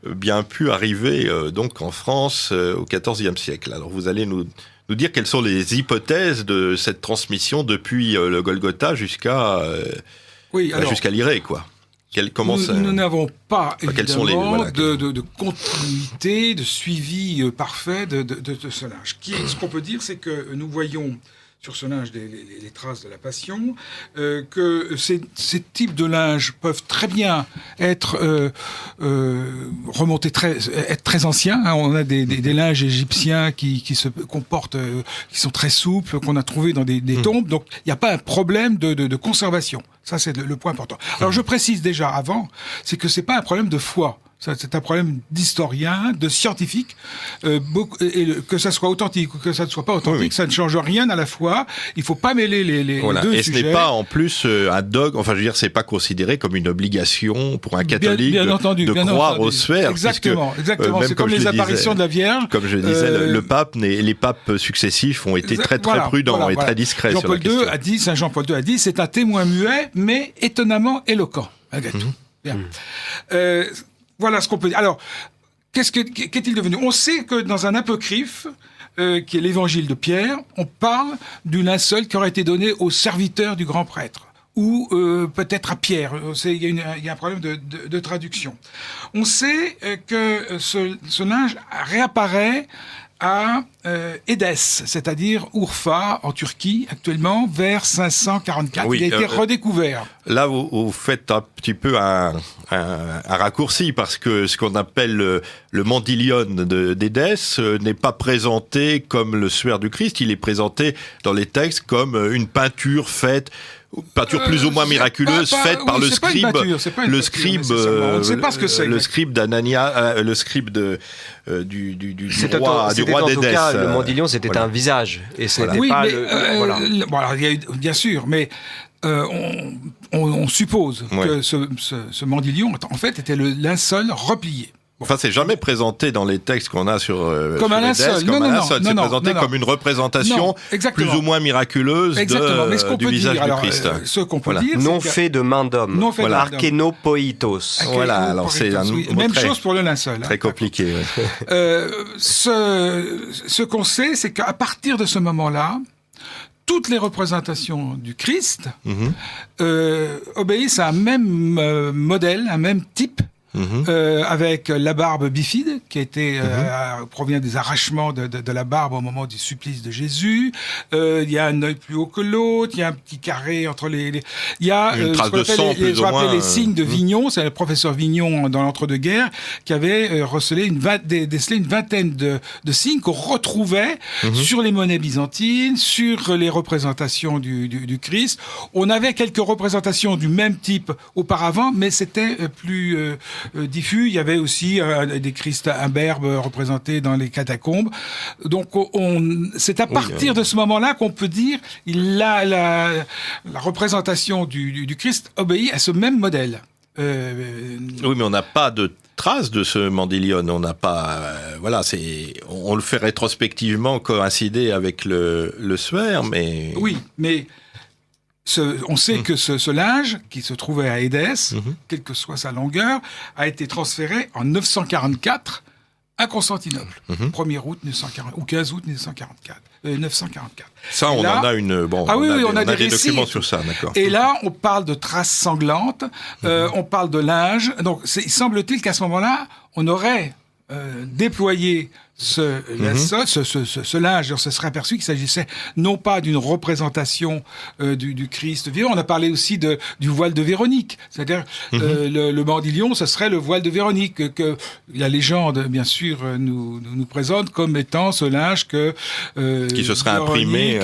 bien pu arriver donc en France au XIVe siècle? Alors vous allez nous dire quelles sont les hypothèses de cette transmission depuis le Golgotha jusqu'à Lirey, quoi. Nous n'avons pas, évidemment, de continuité, de suivi parfait de ce linge. Ce qu'on peut dire, c'est que nous voyons sur ce linge les traces de la Passion, que ces types de linge peuvent très bien être remontés être très anciens. Hein. On a des linges égyptiens qui se comportent, qui sont très souples, qu'on a trouvés dans des tombes. Donc, il n'y a pas un problème de conservation. Ça, c'est le point important. Alors, je précise déjà avant, c'est que c'est pas un problème de foi. C'est un problème d'historien, de scientifique, que ça soit authentique ou que ça ne soit pas authentique, ça ne change rien à la fois. Il faut pas mêler les deux sujets. Et ce n'est pas en plus un dogme, enfin je veux dire, c'est pas considéré comme une obligation pour un catholique de croire au suaire. Exactement. C'est comme les apparitions de la Vierge. Comme je disais, le pape, les papes successifs ont été très prudents et très discrets sur la question. Saint Jean-Paul II a dit, c'est un témoin muet, mais étonnamment éloquent. Bien. Voilà ce qu'on peut dire. Alors, qu'est-il devenu? On sait que dans un apocryphe, qui est l'évangile de Pierre, on parle du linceul qui aurait été donné aux serviteurs du grand prêtre, ou peut-être à Pierre. Il y a un problème de traduction. On sait que ce linge réapparaît à Édesse, c'est-à-dire Urfa, en Turquie, actuellement, vers 544. Oui, il a été redécouvert. Là, vous faites un petit peu un raccourci, parce que ce qu'on appelle le mandilion d'Édesse n'est pas présenté comme le suaire du Christ, il est présenté dans les textes comme une peinture plus ou moins miraculeuse faite par le scribe. Le scribe d'Anania, le scribe du roi d'Édesse. Le mandilion, c'était un visage, et ce n'était pas alors, il y a eu, bien sûr, mais on suppose que ce mandilion, en fait, était le linceul replié. Enfin, c'est jamais présenté dans les textes qu'on a sur comme un linceul. C'est présenté comme une représentation plus ou moins miraculeuse du visage du Christ. Ce qu'on peut dire, non fait de main d'homme. Arkénopoitos. Voilà, alors c'est un même chose pour le linceul. Très compliqué. Ce qu'on sait, c'est qu'à partir de ce moment-là, toutes les représentations du Christ obéissent à un même modèle, un même type avec la barbe bifide, qui a été, provient des arrachements de la barbe au moment du supplice de Jésus. Il y a un œil plus haut que l'autre, il y a un petit carré entre les... Il y a une trace de sang, plus ou moins. Les signes de Vignon, c'est le professeur Vignon dans l'entre-deux-guerres, qui avait décelé une vingtaine de signes qu'on retrouvait sur les monnaies byzantines, sur les représentations du Christ. On avait quelques représentations du même type auparavant, mais c'était plus diffus. Il y avait aussi des Christ imberbes représentés dans les catacombes. Donc c'est à partir de ce moment-là qu'on peut dire la représentation du Christ obéit à ce même modèle. Oui, mais on n'a pas de trace de ce Mandylion. On n'a pas, on le fait rétrospectivement coïncider avec le suaire, mais oui, mais on sait que ce linge qui se trouvait à Édesse, quelle que soit sa longueur, a été transféré en 944 à Constantinople, 1er août 1940 ou 15 août 944. Ça, on en a une. Bon, on a des documents sur ça, d'accord. Et là, on parle de traces sanglantes, on parle de linge. Donc, il semble-t-il qu'à ce moment-là, on aurait déployé ce linge, on se serait aperçu qu'il s'agissait non pas d'une représentation du Christ vivant. On a parlé aussi du voile de Véronique, c'est-à-dire le Mandylion, ce serait le voile de Véronique que la légende, bien sûr, nous présente comme étant ce linge qui se serait imprimé,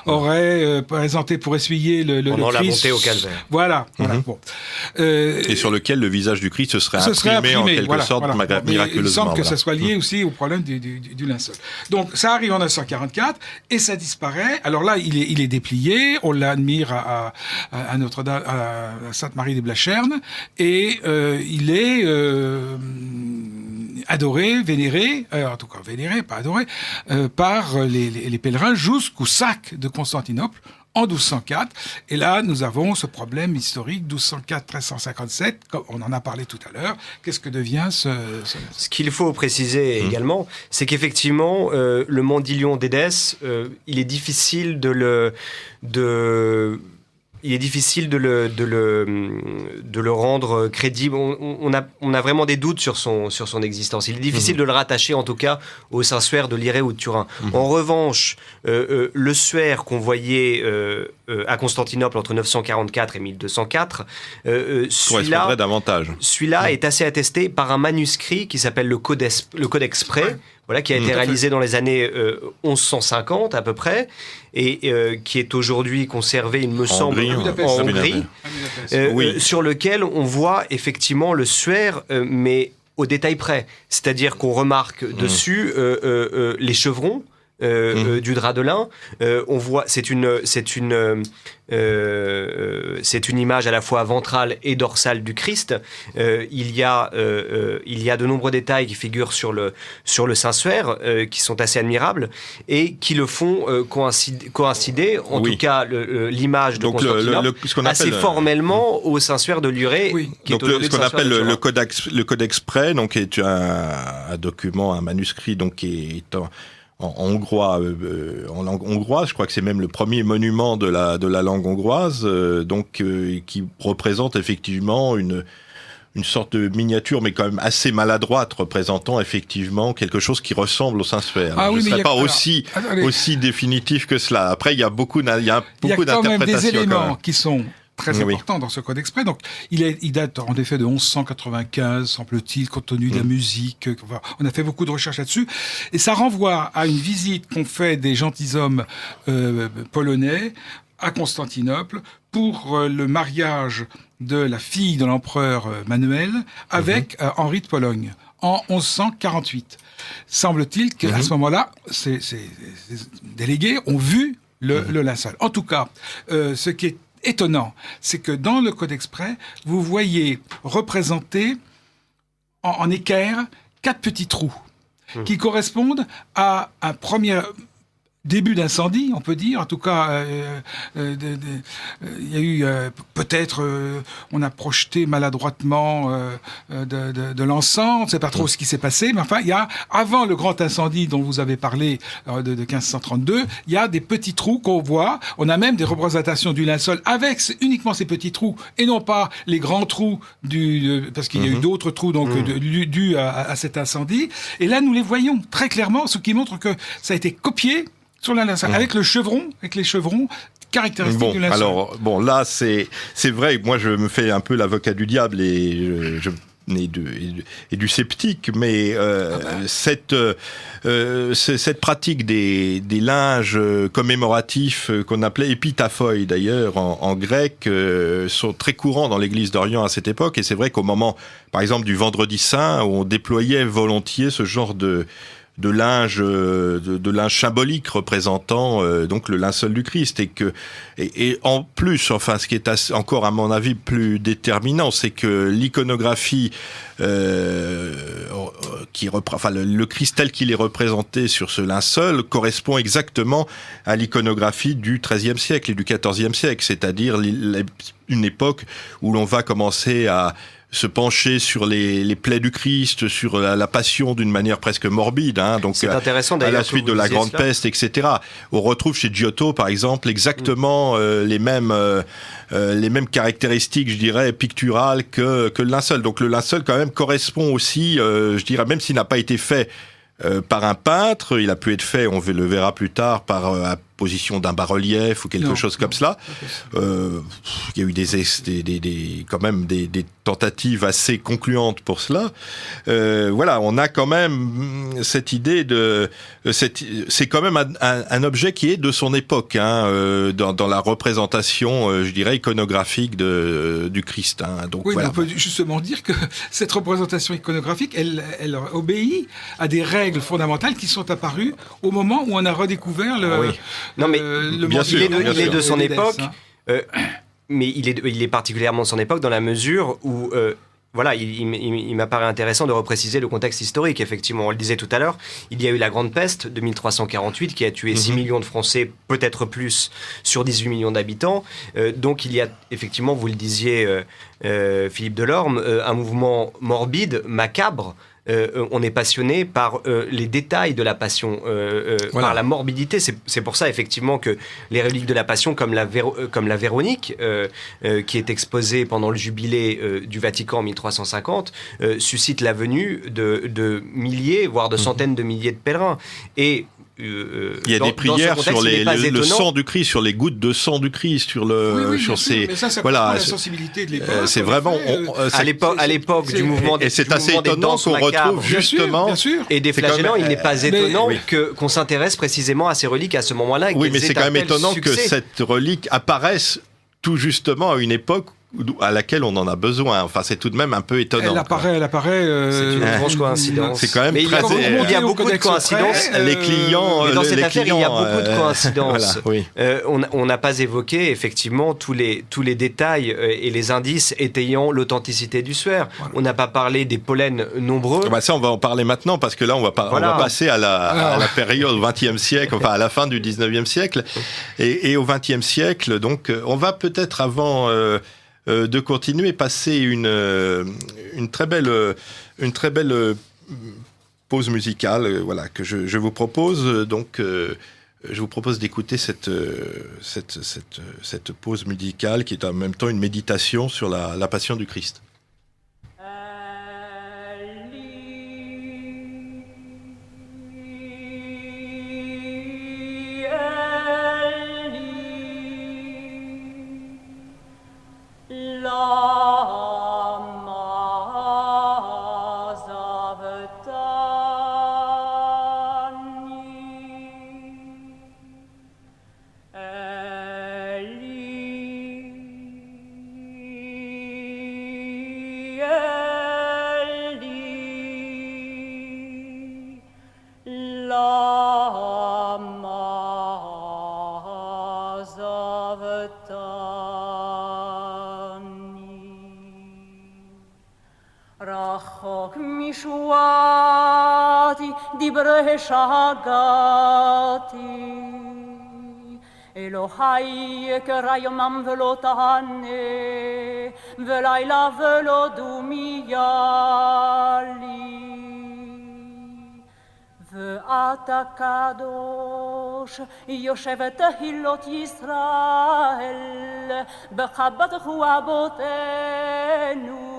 aurait présenté pour essuyer le pendant Christ. La montée au calvaire. Voilà. Bon. Et sur lequel le visage du Christ se serait imprimé en quelque sorte miraculeusement. Il semble que ça soit lié aussi au problème du linceul. Donc ça arrive en 1944 et ça disparaît. Alors là, il est déplié, on l'admire à Notre-Dame, à Sainte-Marie des Blachernes, et il est adoré, vénéré, en tout cas vénéré, pas adoré, par les pèlerins jusqu'au sac de Constantinople en 1204. Et là, nous avons ce problème historique, 1204-1357, comme on en a parlé tout à l'heure. Qu'est-ce que devient ce... Ce qu'il faut préciser également, c'est qu'effectivement, le Mandylion d'Édesse, il est difficile de le rendre crédible. On a vraiment des doutes sur son existence. Il est difficile de le rattacher, en tout cas, au Saint-Suaire de Lirey ou de Turin. En revanche, le suaire qu'on voyait à Constantinople entre 944 et 1204, celui-là est assez attesté par un manuscrit qui s'appelle le Codex Près, qui a été réalisé dans les années 1150 à peu près, et qui est aujourd'hui conservé, il me semble, en Hongrie, sur lequel on voit effectivement le suaire, mais au détail près. C'est-à-dire qu'on remarque dessus les chevrons du drap de lin. On voit, c'est une image à la fois ventrale et dorsale du Christ. Il y a de nombreux détails qui figurent sur le Saint-Suaire, qui sont assez admirables et qui le font coïncider, en tout cas l'image de Constantinople, assez formellement au Saint-Suaire de Lirey. Donc ce qu'on appelle le Codex Près, donc est un document, un manuscrit, donc qui est en hongrois, en langue hongroise. Je crois que c'est même le premier monument de la langue hongroise, qui représente effectivement une sorte de miniature, mais quand même assez maladroite, représentant effectivement quelque chose qui ressemble au Saint-Suaire. Je ne serais pas aussi définitif que cela. Après, il y a beaucoup d'interprétations. Il y a quand même des éléments qui sont très important dans ce Codex Près. Donc, il date en effet de 1195, semble-t-il, compte tenu de la musique. On a fait beaucoup de recherches là-dessus. Et ça renvoie à une visite qu'ont fait des gentilshommes polonais à Constantinople pour le mariage de la fille de l'empereur Manuel avec Henri de Pologne en 1148. Semble-t-il qu'à ce moment-là, ces délégués ont vu le linceul. En tout cas, ce qui est étonnant, c'est que dans le Codex Près, vous voyez représenter en équerre 4 petits trous qui correspondent à un premier début d'incendie, on peut dire. En tout cas, il y a eu peut-être, on a projeté maladroitement de l'encens. On ne sait pas trop ce qui s'est passé, mais enfin, il y a avant le grand incendie dont vous avez parlé de 1532, il y a des petits trous qu'on voit. On a même des représentations du linceul avec uniquement ces petits trous et non pas les grands trous parce qu'il y a eu d'autres trous donc dus à cet incendie. Et là, nous les voyons très clairement, ce qui montre que ça a été copié sur la linceul, avec les chevrons caractéristiques du linceul. Alors, là, c'est vrai, moi, je me fais un peu l'avocat du diable et et du sceptique, mais cette pratique des linges commémoratifs qu'on appelait épitaphoi d'ailleurs en grec sont très courants dans l'Église d'Orient à cette époque, et c'est vrai qu'au moment, par exemple, du Vendredi Saint, où on déployait volontiers ce genre de linge symbolique représentant donc le linceul du Christ, et en plus, enfin, ce qui est encore à mon avis plus déterminant, c'est que l'iconographie le Christ tel qu'il est représenté sur ce linceul correspond exactement à l'iconographie du XIIIe siècle et du XIVe siècle, c'est-à-dire une époque où l'on va commencer à se pencher sur les plaies du Christ, sur la passion d'une manière presmes morbide, hein, donc c'est intéressant, à la suite de la Grande Peste, etc. On retrouve chez Giotto, par exemple, exactement les mêmes caractéristiques, je dirais, picturales que le linceul. Donc le linceul, quand même, correspond aussi, je dirais, même s'il n'a pas été fait par un peintre, il a pu être fait, on le verra plus tard, par position d'un bas-relief ou quelque chose comme cela. Il y a eu quand même des tentatives assez concluantes pour cela. Voilà, on a quand même cette idée c'est quand même un objet qui est de son époque, hein, dans la représentation, je dirais, iconographique du Christ. Hein. Donc, oui, voilà. on peut justement dire que cette représentation iconographique, elle obéit à des règles fondamentales qui sont apparues au moment où on a redécouvert Non, mais bien sûr, il est de son époque, hein. Mais il est particulièrement de son époque dans la mesure où, il m'apparaît intéressant de repréciser le contexte historique. Effectivement, on le disait tout à l'heure, il y a eu la Grande Peste de 1348 qui a tué 6 millions de Français, peut-être plus, sur 18 millions d'habitants. Donc il y a effectivement, vous le disiez, Philippe Delorme, un mouvement morbide, macabre. On est passionné par les détails de la passion, par la morbidité. C'est pour ça, effectivement, que les reliques de la passion, comme la Véronique, qui est exposée pendant le jubilé du Vatican en 1350, suscite la venue de milliers, voire de centaines de milliers de pèlerins. Et il y a des prières sur le sang du Christ, sur les gouttes de sang du Christ, sur ces. Mais ça voilà, la sensibilité de l'époque. C'est vraiment à l'époque du mouvement des. Et c'est assez étonnant qu'on retrouve justement. Bien sûr. Et des flagellants, il n'est pas étonnant qu'on s'intéresse précisément à ces reliques à ce moment-là. Oui, mais c'est quand même étonnant que cette relique apparaisse tout justement à une époque à laquelle on en a besoin. Enfin, c'est tout de même un peu étonnant. Elle apparaît. C'est une étrange coïncidence. C'est quand même très. Il y a beaucoup de coïncidences. Les clients. Mais dans cette affaire, il y a beaucoup de coïncidences. Voilà, oui. On n'a pas évoqué effectivement tous les détails et les indices étayant l'authenticité du suaire. Voilà. On n'a pas parlé des pollens nombreux. Ça, on va en parler maintenant parce que là, on va passer à la période au XXe siècle, enfin à la fin du XIXe siècle, et au XXe siècle. Donc, on va peut-être avant. De continuer, passer une très belle pause musicale, voilà, que je vous propose. Donc, je vous propose d'écouter cette pause musicale qui est en même temps une méditation sur la passion du Christ. Rach רחוק משועתי דברי שגעתי אלוהי יקרא יומם ולא תענה ולילה ולא דומיה לי ואתה קדוש יושב תהילות ישראל בכבודך אבותינו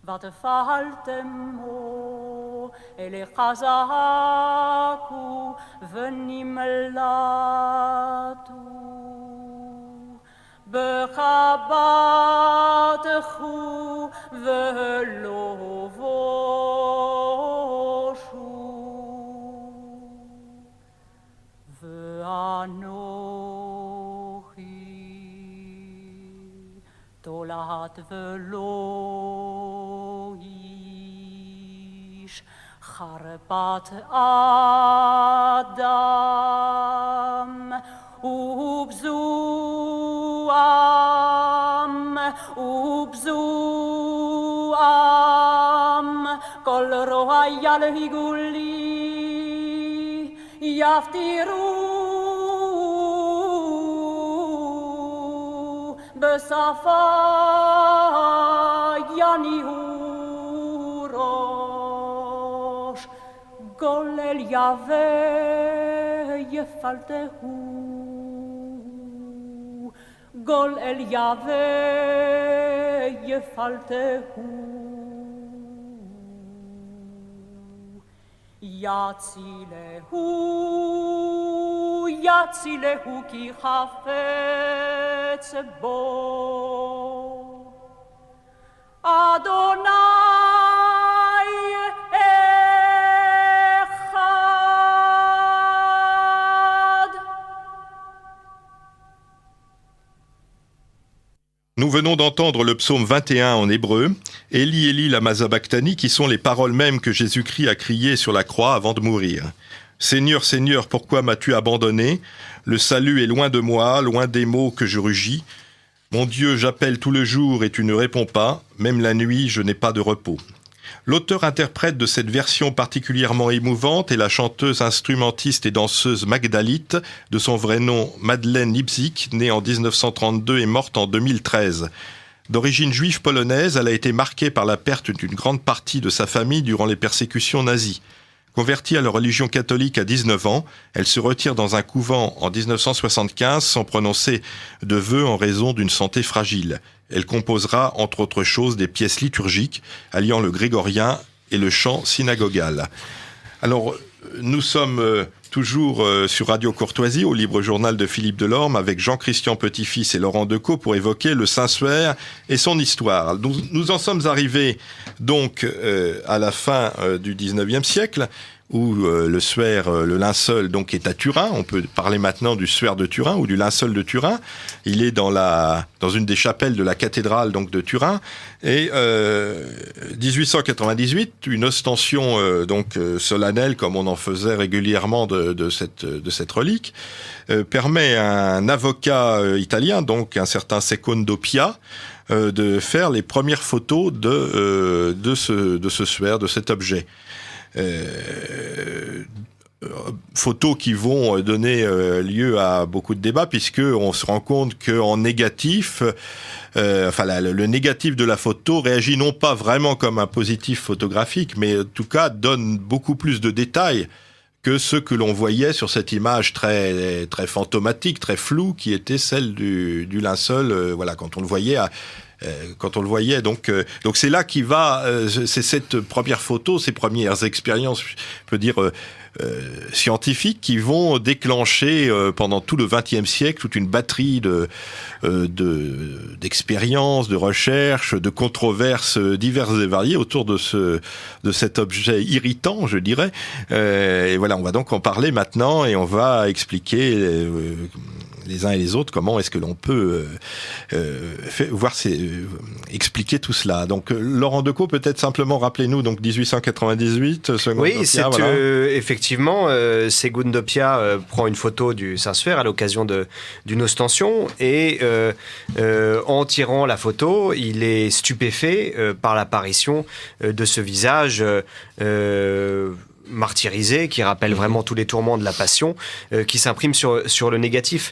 ותפעלתמו אלי חזקו ונמלטו בכבודכו ולא בושו ואנוכי תולעת ולא איש חרפת אדם ובזועם כל רוע ילהיגו לי יפטירו בשפה יניעו ראש גולל יהווה יפלטהו גול אל יהווה יפלטהו יצילהו כי חפץ בו אדוני Nous venons d'entendre le psaume 21 en hébreu, Eli Eli lama sabachthani, qui sont les paroles mêmes que Jésus-Christ a criées sur la croix avant de mourir. Seigneur, Seigneur, pourquoi m'as-tu abandonné? Le salut est loin de moi, loin des mots que je rugis. Mon Dieu, j'appelle tout le jour et tu ne réponds pas, même la nuit, je n'ai pas de repos. L'auteur-interprète de cette version particulièrement émouvante est la chanteuse, instrumentiste et danseuse Magdalite, de son vrai nom Madeleine Lipzik, née en 1932 et morte en 2013. D'origine juive polonaise, elle a été marquée par la perte d'une grande partie de sa famille durant les persécutions nazies. Convertie à la religion catholique à 19 ans, elle se retire dans un couvent en 1975 sans prononcer de vœux en raison d'une santé fragile. Elle composera, entre autres choses, des pièces liturgiques alliant le grégorien et le chant synagogal. Alors, nous sommes toujours sur Radio Courtoisie, au Libre Journal de Philippe Delorme, avec Jean-Christian Petit-Fils et Laurent Decaux pour évoquer le Saint-Suaire et son histoire. Nous en sommes arrivés donc à la fin du 19e siècle, où le suaire, le linceul, donc est à Turin. On peut parler maintenant du suaire de Turin ou du linceul de Turin. Il est dans une des chapelles de la cathédrale donc de Turin. Et 1898, une ostension solennelle, comme on en faisait régulièrement de cette relique, permet à un avocat italien, donc un certain Secondo Pia, de faire les premières photos de ce suaire, de cet objet. Photos qui vont donner lieu à beaucoup de débats, puisque on se rend compte qu'en négatif, le négatif de la photo réagit non pas vraiment comme un positif photographique, mais en tout cas donne beaucoup plus de détails que ce que l'on voyait sur cette image très très fantomatique, très floue, qui était celle du linceul. Quand on le voyait donc c'est là qui va, c'est cette première photo, ces premières expériences, je peux dire scientifiques, qui vont déclencher pendant tout le XXe siècle toute une batterie d'expériences, de recherches, de controverses diverses et variées autour de cet objet irritant, je dirais. Et voilà, on va donc en parler maintenant et on va expliquer les uns et les autres, comment est-ce que l'on peut expliquer tout cela. Donc Laurent Decaux, peut-être simplement rappelez-nous, donc 1898, Segundopia. Oui, effectivement, Segundopia prend une photo du Saint-Suaire à l'occasion d'une ostension, et en tirant la photo, il est stupéfait par l'apparition de ce visage martyrisé, qui rappelle vraiment tous les tourments de la passion, qui s'imprime sur le négatif.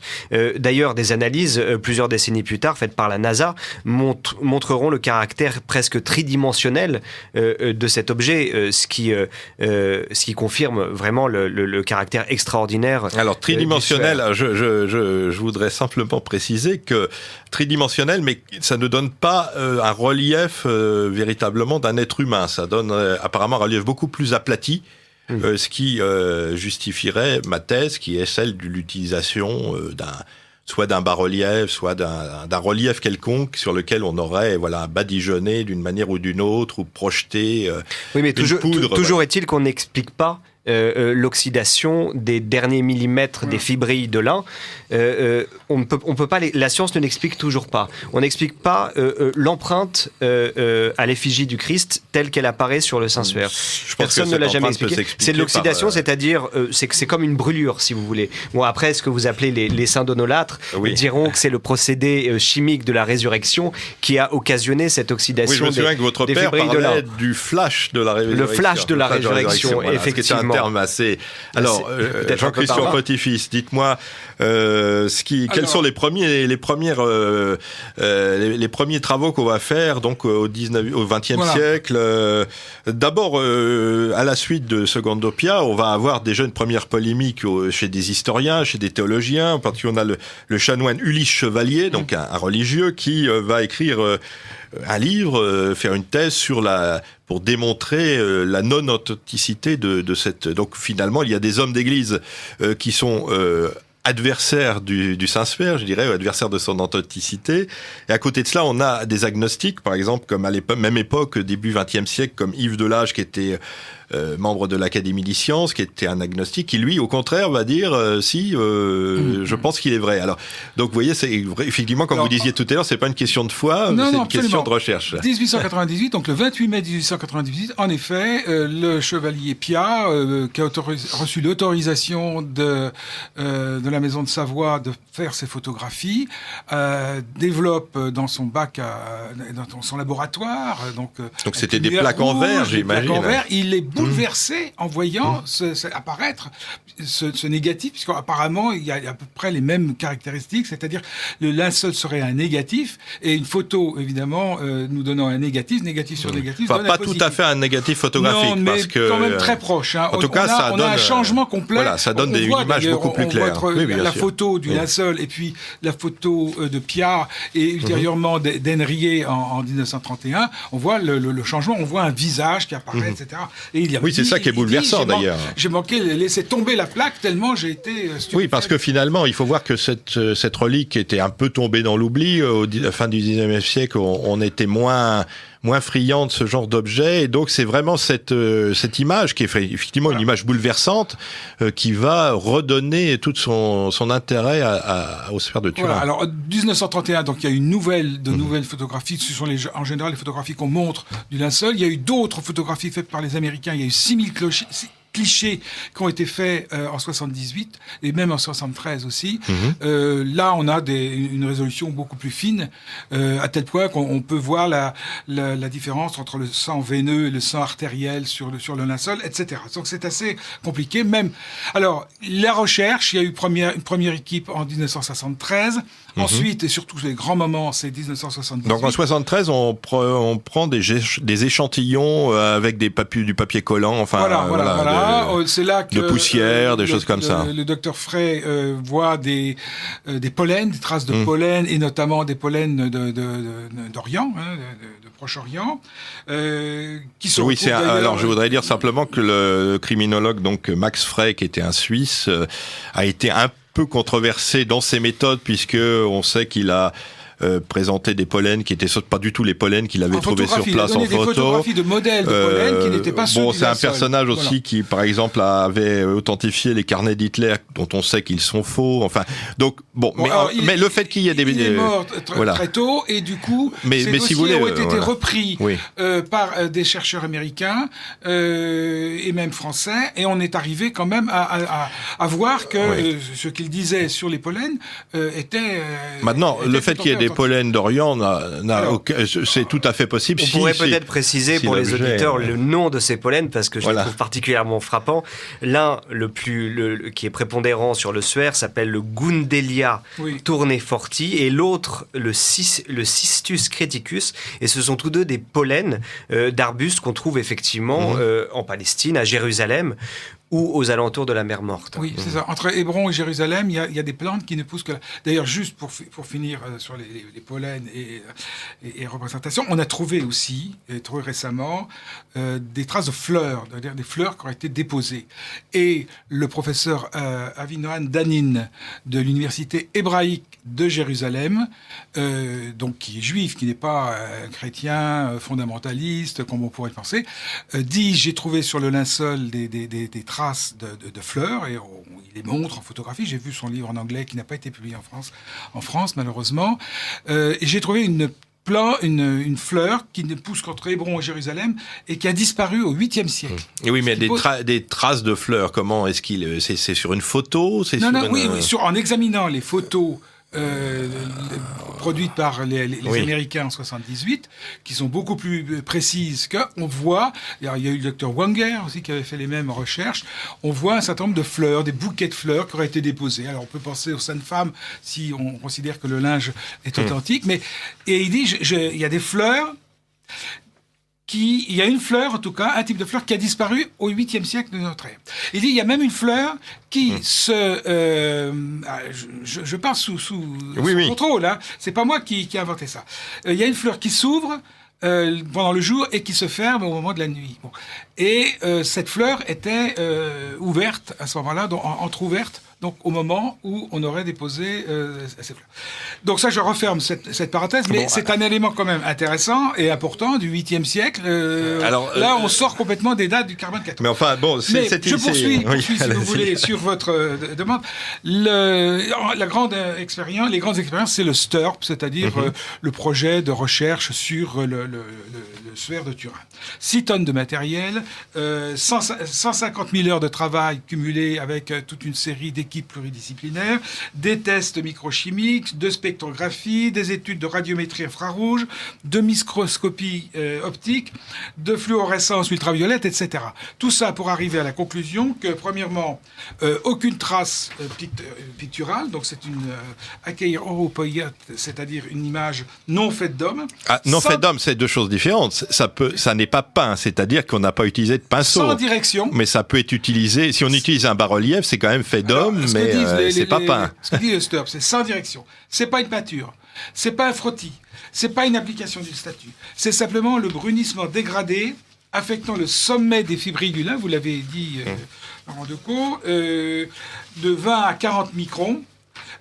D'ailleurs, des analyses, plusieurs décennies plus tard, faites par la NASA, montreront le caractère presque tridimensionnel de cet objet, ce qui confirme vraiment le caractère extraordinaire. Alors, tridimensionnel, je voudrais simplement préciser que tridimensionnel, mais ça ne donne pas un relief véritablement d'un être humain. Ça donne apparemment un relief beaucoup plus aplati. Ce qui justifierait ma thèse, qui est celle de l'utilisation soit d'un bas-relief, soit d'un relief quelconque sur lequel on aurait badigeonné d'une manière ou d'une autre, ou projeté oui, mais poudre. Toujours est-il qu'on n'explique pas l'oxydation des derniers millimètres des fibrilles de lin. On peut pas. La science ne l'explique toujours pas. On n'explique pas l'empreinte à l'effigie du Christ telle qu'elle apparaît sur le Saint-Suaire. Personne ne l'a jamais expliqué. C'est de l'oxydation, c'est-à-dire c'est comme une brûlure, si vous voulez. Bon, après, ce que vous appelez les saints donolâtres diront que c'est le procédé chimique de la résurrection qui a occasionné cette oxydation. Oui, je me souviens que votre père parlait du flash de la résurrection. Le flash de la résurrection, effectivement. Un terme assez. Alors, Jean-Christian Petit-Fils, dites-moi, quels sont les premiers travaux qu'on va faire donc au XXe siècle. D'abord, à la suite de Segundopia, on va avoir déjà une première polémique chez des historiens, chez des théologiens. En particulier, on a le chanoine Ulysse Chevalier, donc un religieux, qui va écrire un livre, faire une thèse pour démontrer la non-authenticité de cette. Donc finalement, il y a des hommes d'église qui sont adversaire du Saint-Suaire, je dirais, ou adversaire de son authenticité. Et à côté de cela, on a des agnostiques, par exemple, comme à même époque, début XXe siècle, comme Yves Delage, qui était membre de l'Académie des sciences, qui était un agnostique, qui lui, au contraire, va dire je pense qu'il est vrai. Alors, donc, vous voyez, c'est effectivement, comme vous disiez tout à l'heure, c'est pas une question de foi, c'est une question de recherche. 1898, donc le 28 mai 1898, en effet, le chevalier Piat, qui a reçu l'autorisation de la Maison de Savoie de faire ses photographies, développe dans son bac, dans son laboratoire, donc c'était des plaques en verre, j'imagine. Il est bouleversé en voyant apparaître ce négatif, puisqu'apparemment il y a à peu près les mêmes caractéristiques, c'est-à-dire le linceul serait un négatif et une photo évidemment nous donnant un négatif sur négatif. Enfin, pas tout à fait un négatif photographique, non, mais parce que quand même très proche. Hein. En tout cas, ça donne un changement complet. Voilà, ça donne une image beaucoup plus claire. La photo du linceul et puis la photo de Piat et ultérieurement d'Henriet en 1931. On voit le changement, on voit un visage qui apparaît, etc. Et c'est ça qui est bouleversant d'ailleurs. J'ai manqué de laisser tomber la plaque tellement j'ai été stupéfait. Oui, parce que finalement, il faut voir que cette relique était un peu tombée dans l'oubli. À la fin du XIXe siècle, on était moins friand de ce genre d'objet, et donc c'est vraiment cette image qui est effectivement une image bouleversante qui va redonner tout son intérêt aux sphères de Turin. Voilà, alors 1931, donc il y a eu de nouvelles photographies, ce sont en général les photographies qu'on montre du linceul. Il y a eu d'autres photographies faites par les Américains, il y a eu 6000 clichés qui ont été faits en 78 et même en 73 aussi. Là, on a une résolution beaucoup plus fine, à tel point qu'on peut voir la différence entre le sang veineux et le sang artériel sur le linceul, etc. Donc c'est assez compliqué. Même, alors, la recherche, il y a eu une première équipe en 1973. Ensuite, et surtout les grands moments, c'est 1978. Donc en 73, on prend des échantillons avec du papier collant, enfin voilà. C'est là que de poussière, des choses comme ça. Le docteur Frey voit des pollens, des traces de pollen, et notamment des pollens d'Orient, de Proche-Orient, qui sont. Oui, alors je voudrais dire simplement que le criminologue donc Max Frey, qui était un Suisse, a été un peu controversé dans ses méthodes, puisque on sait qu'il a présentait des pollens qui étaient pas du tout les pollens qu'il avait trouvés sur place en photo. Des photographies de modèles de pollen qui n'étaient pas ceux du c'est un linceul. personnage aussi qui, par exemple, avait authentifié les carnets d'Hitler, dont on sait qu'ils sont faux. Enfin, donc mais le fait qu'il y ait des... Il est mort très tôt, et du coup, ces dossiers si vous voulez, ont été repris par des chercheurs américains et même français, et on est arrivé quand même à voir que ce qu'ils disaient sur les pollens était... Maintenant, le fait qu'il y ait des pollens d'Orient, c'est tout à fait possible. On pourrait peut-être préciser pour les auditeurs le nom de ces pollens, parce que je les trouve particulièrement frappants. L'un, qui est prépondérant sur le suaire, s'appelle le Gundelia tourneforti, et l'autre, le Cistus creticus, et ce sont tous deux des pollens d'arbustes qu'on trouve effectivement en Palestine, à Jérusalem, ou aux alentours de la mer Morte. Oui, c'est ça. Entre Hébron et Jérusalem, il y a des plantes qui ne poussent que là. D'ailleurs, juste pour finir sur les pollens et représentations, on a trouvé aussi, trouvé récemment, des traces de fleurs, c'est-à-dire des fleurs qui ont été déposées. Et le professeur Avinoam Danin de l'université hébraïque de Jérusalem, donc qui est juif, qui n'est pas chrétien fondamentaliste, comme on pourrait le penser, dit: j'ai trouvé sur le linceul des traces de fleurs, et il les montre en photographie. J'ai vu son livre en anglais qui n'a pas été publié en France malheureusement. Et j'ai trouvé une fleur qui ne pousse qu'entre Hébron et Jérusalem et qui a disparu au 8e siècle. Et oui, mais des traces de fleurs, comment est-ce c'est sur une photo? En examinant les photos produites par les Américains en 78, qui sont beaucoup plus précises qu'on voit. Il y a eu le docteur Wanger aussi qui avait fait les mêmes recherches. On voit un certain nombre de fleurs, des bouquets de fleurs qui auraient été déposés. Alors on peut penser aux saintes femmes si on considère que le linge est authentique, et il dit il y a des fleurs. Il y a une fleur, en tout cas, un type de fleur qui a disparu au 8e siècle de notre ère. Il dit, il y a même une fleur qui je parle sous contrôle, hein. C'est pas moi qui ai inventé ça. Il y a une fleur qui s'ouvre pendant le jour et qui se ferme au moment de la nuit. Bon. Et cette fleur était ouverte à ce moment-là, entrouverte, donc au moment où on aurait déposé ces fleurs. Donc ça, je referme cette parenthèse, mais c'est un élément quand même intéressant et important du 8e siècle. Là, on sort complètement des dates du Carbone 14. Mais enfin, je poursuis si vous voulez, sur votre demande. Les grandes expériences, c'est le STURP, c'est-à-dire le projet de recherche sur le suaire de Turin. 6 tonnes de matériel, 150 000 heures de travail cumulées avec toute une série d'équipes pluridisciplinaires, des tests microchimiques, de spectrographie, des études de radiométrie infrarouge, de microscopie optique, de fluorescence ultraviolette, etc. Tout ça pour arriver à la conclusion que, premièrement, aucune trace picturale, donc c'est une akeiroropoiate, c'est-à-dire une image non faite d'homme. Faite d'homme, c'est deux choses différentes. Ça n'est pas peint, c'est-à-dire qu'on n'a pas utilisé de pinceau. Sans direction. Mais ça peut être utilisé, si on utilise un bas-relief, c'est quand même fait d'homme, mais c'est pas peint. Ce que dit le STURP, c'est sans direction. C'est pas une peinture. C'est pas un frottis. C'est pas une application d'une statue. C'est simplement le brunissement dégradé affectant le sommet des fibrilles du lin, vous l'avez dit, Laurent Decaux, de 20 à 40 microns,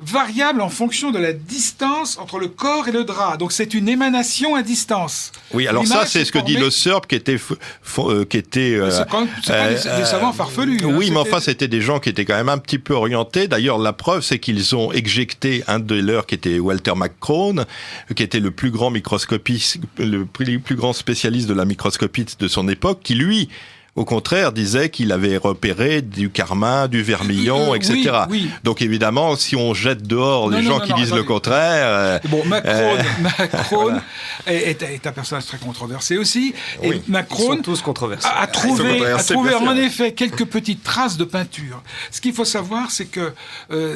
variable en fonction de la distance entre le corps et le drap. Donc c'est une émanation à distance. Oui, alors ça c'est ce que dit le STURP qui était c'est pas des savants farfelus. Oui, mais enfin c'était des gens qui étaient quand même un petit peu orientés. D'ailleurs, la preuve c'est qu'ils ont éjecté un de leurs qui était Walter McCrone, qui était le plus grand microscopiste, le plus grand spécialiste de la microscopie de son époque, qui lui, au contraire, disait qu'il avait repéré du carmin, du vermillon, etc. Oui. Donc évidemment, si on jette dehors les gens qui disent le contraire... Macron est un personnage très controversé aussi. Oui, et Macron ils sont tous controversés. a trouvé en effet quelques petites traces de peinture. Ce qu'il faut savoir, c'est que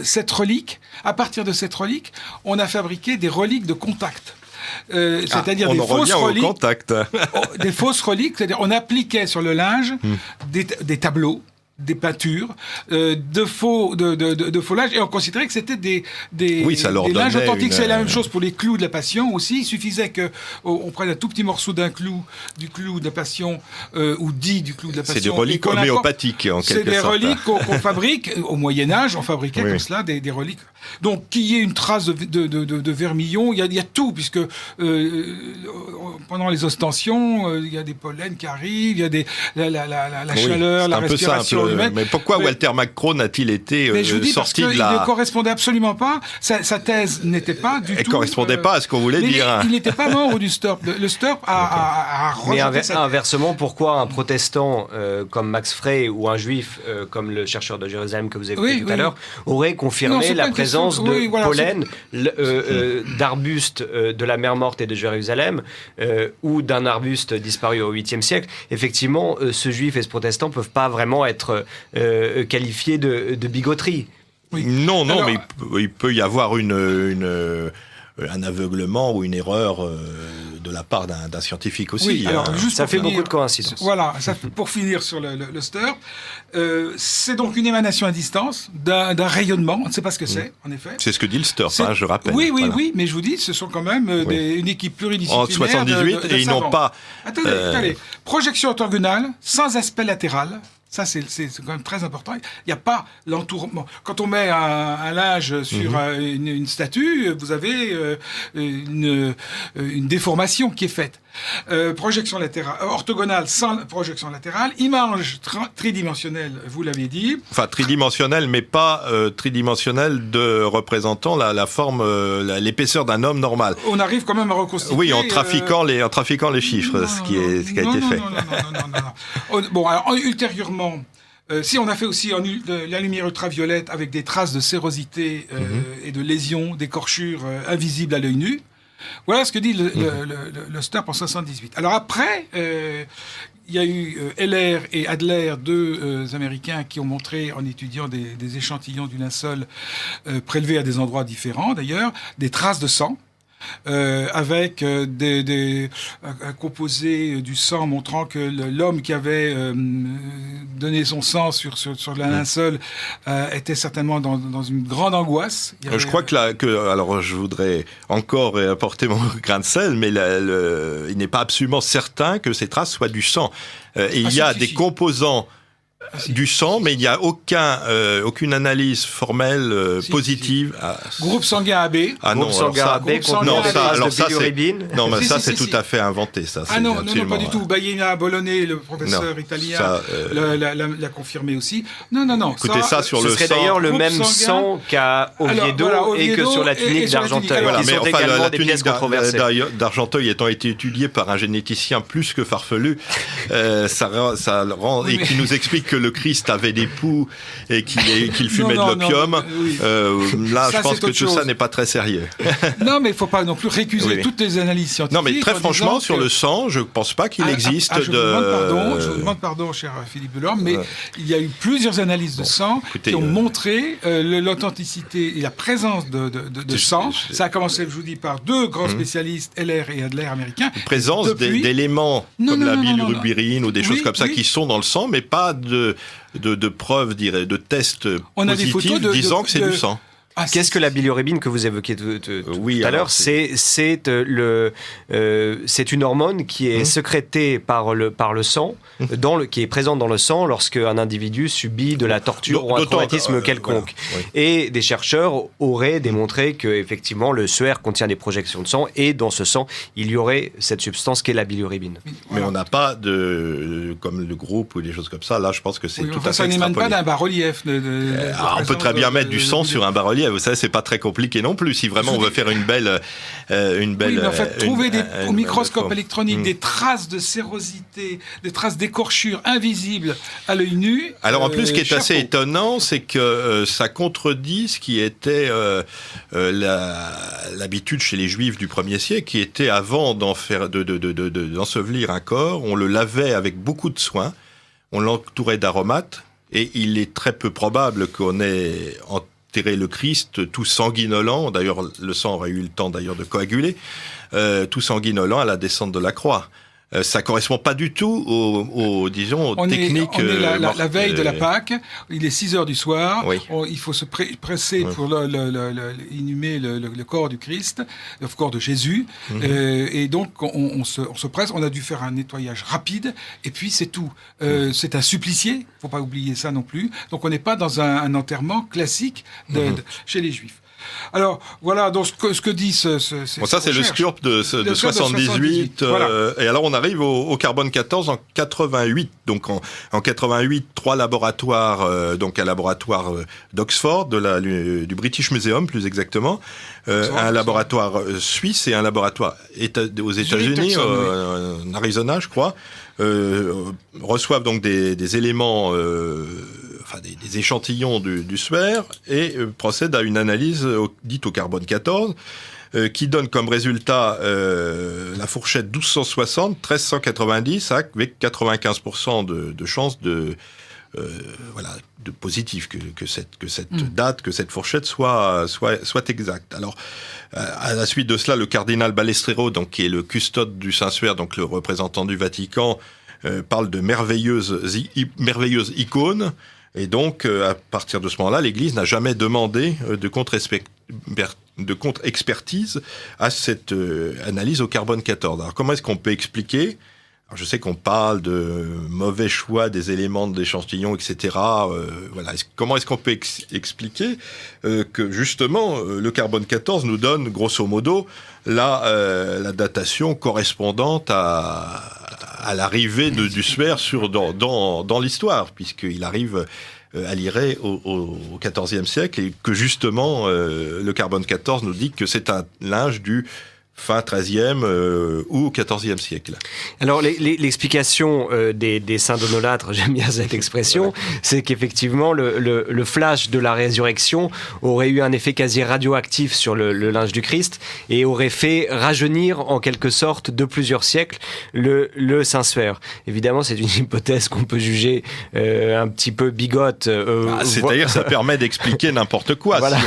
cette relique, à partir de cette relique, on a fabriqué des reliques de contact. C'est-à-dire des fausses reliques. Des fausses reliques, c'est-à-dire on appliquait sur le linge des tableaux, des peintures, de faux linges, et on considérait que c'était des linges authentiques. C'est la même chose pour les clous de la Passion aussi. Il suffisait qu'on prenne un tout petit morceau du clou de la Passion, ou du clou de la Passion. C'est des reliques homéopathiques, en quelque sorte. C'est des reliques qu'on fabrique. Au Moyen-Âge, on fabriquait comme cela des reliques. Donc, qu'il y ait une trace de vermillon, il y a tout, puisque pendant les ostensions, il y a des pollens qui arrivent, il y a la chaleur, la respiration humaine. Mais pourquoi Walter McCrone a-t-il été sorti de la... Il ne correspondait absolument pas, sa thèse n'était pas du tout... Elle ne correspondait pas à ce qu'on voulait dire. Il n'était pas membre du STURP. Le STURP a rejeté Mais inversement, pourquoi un protestant comme Max Frey ou un juif comme le chercheur de Jérusalem que vous évoquiez tout à l'heure aurait confirmé la présence de pollen, d'arbustes de la mer Morte et de Jérusalem ou d'un arbuste disparu au 8e siècle? Effectivement, ce juif et ce protestant ne peuvent pas vraiment être qualifiés de bigoterie. Oui. Non, mais il peut y avoir un aveuglement ou une erreur de la part d'un scientifique aussi. Oui, alors, ça fait beaucoup de coïncidences. Voilà, pour finir sur le STURP, c'est donc une émanation à distance d'un rayonnement, on ne sait pas ce que c'est, en effet. C'est ce que dit le STURP, je rappelle. Oui, mais je vous dis, ce sont quand même une équipe pluridisciplinaire. En 78, et ils n'ont pas... Attendez, projection orthogonale, sans aspect latéral. Ça, c'est quand même très important. Il n'y a pas l'entourement. Quand on met un linge sur une statue, vous avez une déformation qui est faite. Projection latérale, orthogonale sans projection latérale, image tridimensionnelle, vous l'avez dit. Enfin, tridimensionnelle, mais pas tridimensionnelle de représentant la forme, l'épaisseur d'un homme normal. On arrive quand même à reconstituer... Oui, en trafiquant les chiffres, ce qui a été fait. Non. Bon, alors, ultérieurement, si on a fait aussi la lumière ultraviolette avec des traces de sérosité et de lésions, d'écorchures invisibles à l'œil nu. Voilà ce que dit le STURP en 1978. Alors après, il y a eu Heller et Adler, deux Américains qui ont montré, en étudiant des échantillons du linceul prélevés à des endroits différents d'ailleurs, des traces de sang. Avec un composé du sang montrant que l'homme qui avait donné son sang sur la linceul était certainement dans une grande angoisse. Je crois alors je voudrais encore apporter mon grain de sel, mais il n'est pas absolument certain que ces traces soient du sang. Il y a des composants du sang, mais il n'y a aucune analyse formelle positive. Groupe sanguin AB. Ah non, ça c'est tout à fait inventé. Ça, non, pas du tout. Baïena Bologné, le professeur italien, l'a confirmé aussi. Non. Écoutez, ça sur le sang. Ce serait d'ailleurs le même sang qu'à Oviedo et que sur la tunique d'Argenteuil. Mais enfin, la tunique d'Argenteuil étant été étudiée par un généticien plus que farfelu, ça rend et qui nous explique que le Christ avait des poux et qu'il fumait de l'opium. Là, je pense que tout ça n'est pas très sérieux. Non, mais il ne faut pas non plus récuser toutes les analyses scientifiques. Non, mais très franchement, sur le sang, je ne pense pas qu'il existe je vous demande pardon, cher Philippe Delorme, mais il y a eu plusieurs analyses de sang qui ont montré l'authenticité et la présence de sang. Ça a commencé, je vous dis, par deux grands spécialistes, Heller et Adler américains. Présence d'éléments comme la bilirubine ou des choses comme ça qui sont dans le sang, mais pas de preuves, de tests positifs disant que c'est du sang. Qu'est-ce que la bilirubine que vous évoquiez tout à l'heure? C'est une hormone qui est sécrétée par le sang, qui est présente dans le sang lorsque un individu subit de la torture ou un traumatisme quelconque. Voilà, et des chercheurs auraient démontré que effectivement le suaire contient des projections de sang et dans ce sang il y aurait cette substance qui est la bilirubine. Mais on n'a pas comme le groupe ou des choses comme ça. Là, je pense que c'est tout à fait ça n'émane pas d'un bas-relief. On peut très bien mettre du sang sur un bas-relief. Vous savez, c'est pas très compliqué non plus. Si vraiment on veut faire une belle, oui, mais en fait, trouver au microscope électronique des traces de sérosité, des traces d'écorchures invisibles à l'œil nu. Alors en plus, ce qui est assez étonnant, c'est que ça contredit ce qui était l'habitude chez les Juifs du 1er siècle, qui était avant d'ensevelir un corps, on le lavait avec beaucoup de soin, on l'entourait d'aromates, et il est très peu probable qu'on ait enterré le Christ tout sanguinolent. D'ailleurs, le sang aurait eu le temps d'ailleurs de coaguler, tout sanguinolent à la descente de la croix. Ça correspond pas du tout aux techniques. On est la veille de la Pâque, il est 6h du soir, oui. Il faut se presser pour inhumer le corps du Christ, le corps de Jésus, et donc on se presse, on a dû faire un nettoyage rapide, et puis c'est tout. C'est un supplicié, faut pas oublier ça non plus, donc on n'est pas dans un enterrement classique chez les Juifs. Alors, voilà, donc ce que dit ce Bon, ça, c'est le SCURP de 78. Voilà. Et alors, on arrive au carbone 14 en 88. Donc, en 88, 3 laboratoires, donc un laboratoire d'Oxford, du British Museum, plus exactement, un laboratoire suisse et un laboratoire aux États-Unis, en Arizona, je crois, reçoivent donc des éléments, des échantillons du suaire et procèdent à une analyse dite au carbone 14, qui donne comme résultat la fourchette 1260, 1390 avec 95% de chances de positif que cette date, que cette fourchette soit exacte. Alors, à la suite de cela, le cardinal Balestrero, donc qui est le custode du Saint-Suaire, donc le représentant du Vatican, parle de merveilleuse icône. Et donc, à partir de ce moment-là, l'Église n'a jamais demandé de contre-expertise à cette analyse au carbone 14. Alors, comment est-ce qu'on peut expliquer ? Alors, je sais qu'on parle de mauvais choix des éléments de l'échantillon, etc. Comment est-ce qu'on peut expliquer que, justement, le carbone 14 nous donne, grosso modo, la datation correspondante à l'arrivée du suaire dans l'histoire, puisqu'il arrive à l'Irée au XIVe siècle, et que justement le carbone 14 nous dit que c'est un linge du fin 13e ou 14e siècle. Alors l'explication des saints d'Onolâtre, j'aime bien cette expression, c'est qu'effectivement le flash de la résurrection aurait eu un effet quasi radioactif sur le linge du Christ et aurait fait rajeunir en quelque sorte de plusieurs siècles le Saint-Suaire. Évidemment, c'est une hypothèse qu'on peut juger un petit peu bigote. C'est-à-dire ça permet d'expliquer n'importe quoi. Voilà.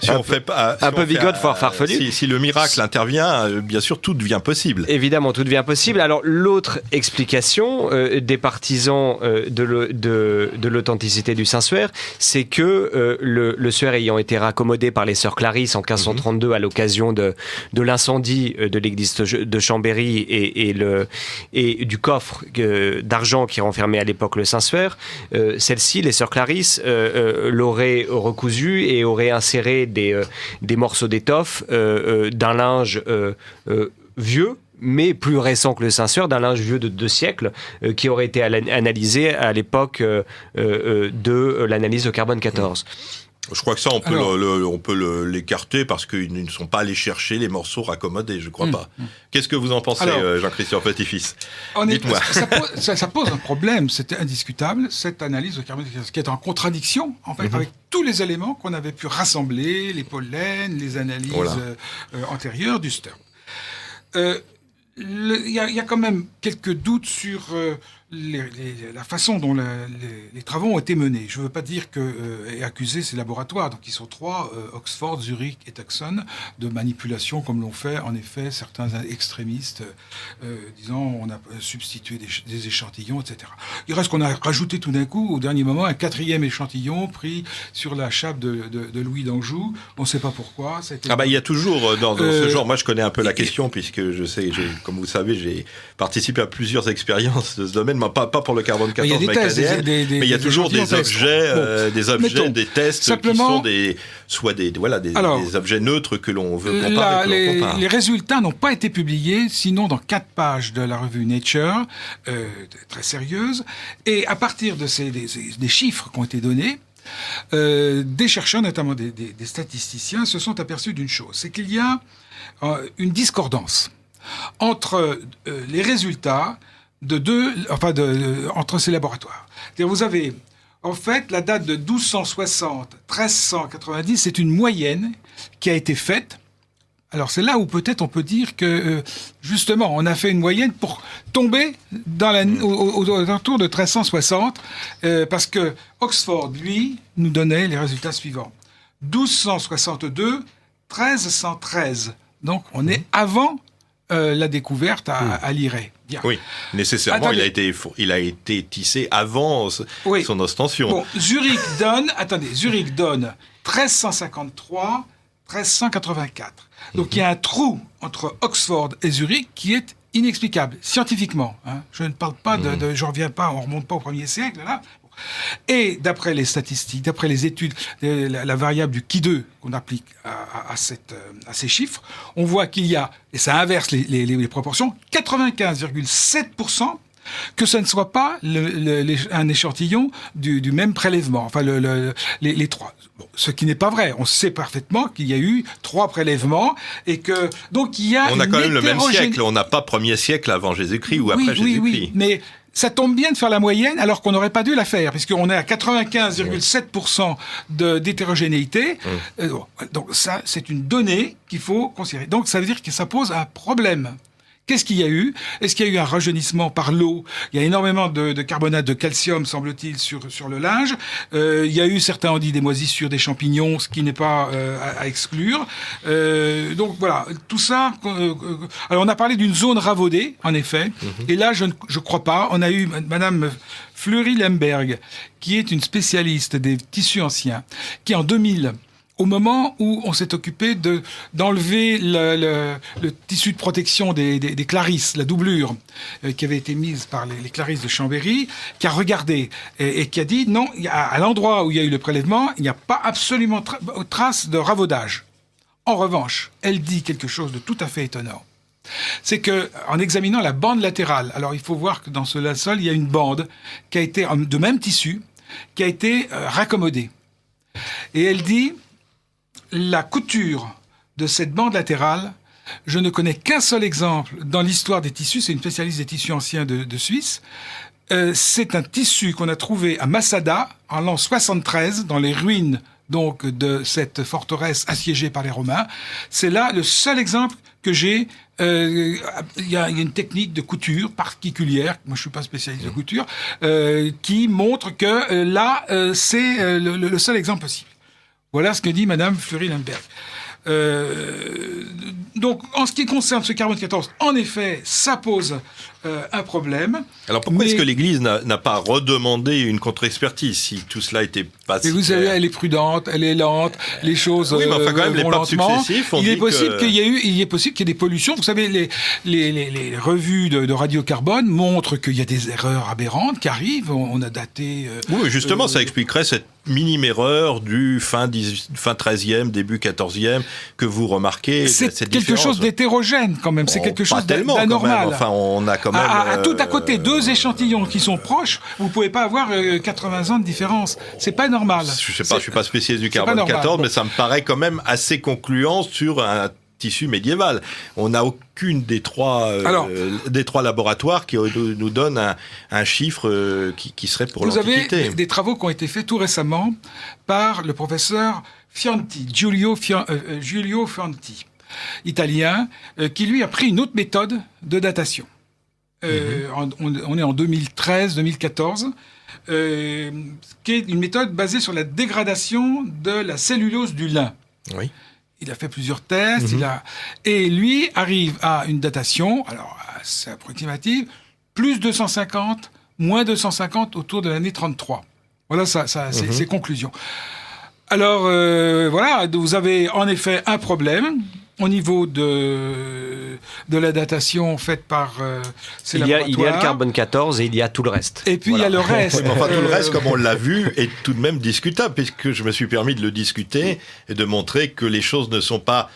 Si on fait pas, un peu bigote, voire farfelu. Si le miracle intervient, bien sûr, tout devient possible. Évidemment, tout devient possible. Alors, l'autre explication des partisans de l'authenticité du Saint-Suaire, c'est que le suaire ayant été raccommodé par les sœurs Clarisse en 1532 à l'occasion de l'incendie de l'église de Chambéry et du coffre d'argent qui renfermait à l'époque le Saint-Suaire, celle-ci, les sœurs Clarisse, l'auraient recousu et auraient inséré des morceaux d'étoffe d'un linge vieux, mais plus récent que le Saint-Suaire, d'un linge vieux de 2 siècles, qui aurait été analysé à l'époque de l'analyse au carbone 14. Je crois que ça, on peut l'écarter parce qu'ils ne sont pas allés chercher les morceaux raccommodés, je crois pas. Qu'est-ce que vous en pensez, Jean-Christian Petit-Fils ? Dites-moi. Ça pose un problème, c'était indiscutable, cette analyse au carbone 14, qui est en contradiction, en fait, avec tous les éléments qu'on avait pu rassembler, les pollens, les analyses antérieures du STURP. Il y a quand même quelques doutes sur la façon dont les travaux ont été menés. Je ne veux pas dire et accuser ces laboratoires, donc ils sont 3, Oxford, Zurich et Tucson, de manipulation comme l'ont fait en effet certains extrémistes, disant on a substitué des échantillons, etc. Il reste qu'on a rajouté tout d'un coup, au dernier moment, un 4e échantillon pris sur la chape de Louis d'Anjou. On ne sait pas pourquoi. Il y a toujours dans ce genre, moi je connais un peu la question, puisque je sais, comme vous savez, j'ai participé à plusieurs expériences de ce domaine, pas pour le carbone 14, mais il y a toujours des objets, des tests qui sont des objets neutres que l'on veut comparer. Les résultats n'ont pas été publiés, sinon dans 4 pages de la revue Nature, très sérieuse, et à partir de des chiffres qui ont été donnés, des chercheurs, notamment des statisticiens, se sont aperçus d'une chose, c'est qu'il y a une discordance entre les résultats entre ces laboratoires. C'est-à-dire, vous avez, en fait, la date de 1260, 1390, c'est une moyenne qui a été faite. Alors, c'est là où peut-être on peut dire que, justement, on a fait une moyenne pour tomber aux alentours de 1360, parce que Oxford, lui, nous donnait les résultats suivants. 1262, 1313. Donc, on est avant la découverte à l'Irée. Bien. Oui, nécessairement, il a été tissé avant son ostension. Bon, Zurich donne 1353, 1384. Donc il y a un trou entre Oxford et Zurich qui est inexplicable, scientifiquement. Hein. Je ne parle pas je ne reviens pas, on ne remonte pas au 1er siècle, là. Et d'après les statistiques, d'après les études, la variable du Ki2 qu'on applique à ces chiffres, on voit qu'il y a, et ça inverse les proportions, 95,7% que ce ne soit pas un échantillon du même prélèvement, enfin les trois. Bon, ce qui n'est pas vrai. On sait parfaitement qu'il y a eu 3 prélèvements et que donc il y a. On a quand même le même siècle. On n'a pas 1er siècle avant Jésus-Christ ou après Jésus-Christ. Oui, mais ça tombe bien de faire la moyenne alors qu'on n'aurait pas dû la faire, puisqu'on est à 95,7% d'hétérogénéité. Donc ça, c'est une donnée qu'il faut considérer. Donc ça veut dire que ça pose un problème. Qu'est-ce qu'il y a eu? Est-ce qu'il y a eu un rajeunissement par l'eau? Il y a énormément de carbonate de calcium, semble-t-il, sur le linge. Il y a eu, certains ont dit, des moisissures des champignons, ce qui n'est pas à exclure. Donc voilà, tout ça... alors on a parlé d'une zone ravaudée, en effet. Et là, je crois pas. On a eu Madame Fleury Lemberg, qui est une spécialiste des tissus anciens, qui en 2000... au moment où on s'est occupé d'enlever le tissu de protection des clarisses, la doublure qui avait été mise par les clarisses de Chambéry, qui a regardé et qui a dit non, à l'endroit où il y a eu le prélèvement, il n'y a pas absolument trace de ravaudage. En revanche, elle dit quelque chose de tout à fait étonnant. C'est que, en examinant la bande latérale, alors il faut voir que dans ce linceul, il y a une bande qui a été de même tissu, qui a été raccommodée. Et elle dit, la couture de cette bande latérale, je ne connais qu'un seul exemple dans l'histoire des tissus, c'est une spécialiste des tissus anciens de Suisse. C'est un tissu qu'on a trouvé à Masada en l'an 73, dans les ruines donc de cette forteresse assiégée par les Romains. C'est là le seul exemple que j'ai. Il y a une technique de couture particulière, moi je suis pas spécialiste de couture, qui montre que là c'est le seul exemple possible. Voilà ce que dit Madame Fleury-Lemberg. Donc, en ce qui concerne ce carbone 14, en effet, ça pose un problème. Alors pourquoi est-ce que l'Église n'a pas redemandé une contre-expertise si tout cela était pas si vous savez, elle est prudente, elle est lente, les choses oui, mais enfin, quand même, les vont papes lentement. successifs ont Il est dit possible qu'il y ait des pollutions. Vous savez, les revues de radiocarbone montrent qu'il y a des erreurs aberrantes qui arrivent. On a daté... oui, justement, ça expliquerait cette minime erreur du fin 13e, début 14e que vous remarquez. C'est quelque chose d'hétérogène quand même, c'est quelque chose d'anormal. Enfin, on a quand même... tout à côté, 2 échantillons qui sont proches, vous ne pouvez pas avoir 80 ans de différence. C'est pas normal. Je suis pas spécialiste du carbone 14, mais ça me paraît quand même assez concluant sur un tissu médiéval. On n'a aucune des trois laboratoires qui nous donne un chiffre qui serait pour l'Antiquité. Vous avez des travaux qui ont été faits tout récemment par le professeur Giulio Fianti, italien, qui lui a pris une autre méthode de datation. On est en 2013-2014, qui est une méthode basée sur la dégradation de la cellulose du lin. Oui. Il a fait plusieurs tests, et lui arrive à une datation, alors c'est approximative, plus 250, moins 250 autour de l'année 33. Voilà ses conclusions. Alors voilà, vous avez en effet un problème au niveau de la datation faite par ces laboratoires. Il y a le carbone 14 et il y a tout le reste. Et puis il y a le reste. Oui, mais enfin, tout le reste, comme on l'a vu, est tout de même discutable, puisque je me suis permis de le discuter et de montrer que les choses ne sont pas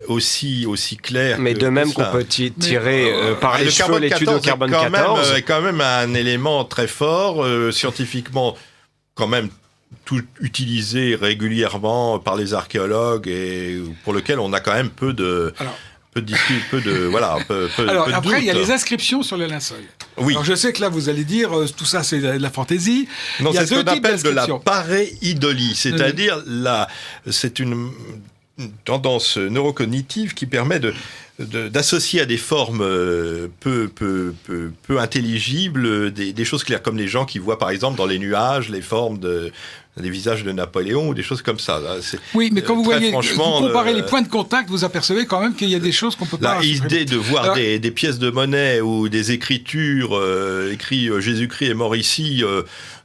aussi claires. Mais de même qu'on peut tirer par les cheveux l'étude au carbone 14. C'est quand même un élément très fort, scientifiquement quand même tout utilisé régulièrement par les archéologues et pour lequel on a quand même peu de Alors après, il y a les inscriptions sur le linceul. Oui. Alors je sais que là, vous allez dire, tout ça, c'est de la fantaisie. Non, il y a c'est ce qu'on appelle de la d'inscriptions. pareidolie, c'est-à-dire c'est une tendance neurocognitive qui permet d'associer à des formes peu intelligibles des choses claires, comme les gens qui voient par exemple dans les nuages les formes des visages de Napoléon ou des choses comme ça. Oui, mais quand vous voyez, vous franchement, comparez les points de contact, vous apercevez quand même qu'il y a des choses qu'on peut pas... L'idée de voir des pièces de monnaie ou des écritures écrit Jésus-Christ est mort ici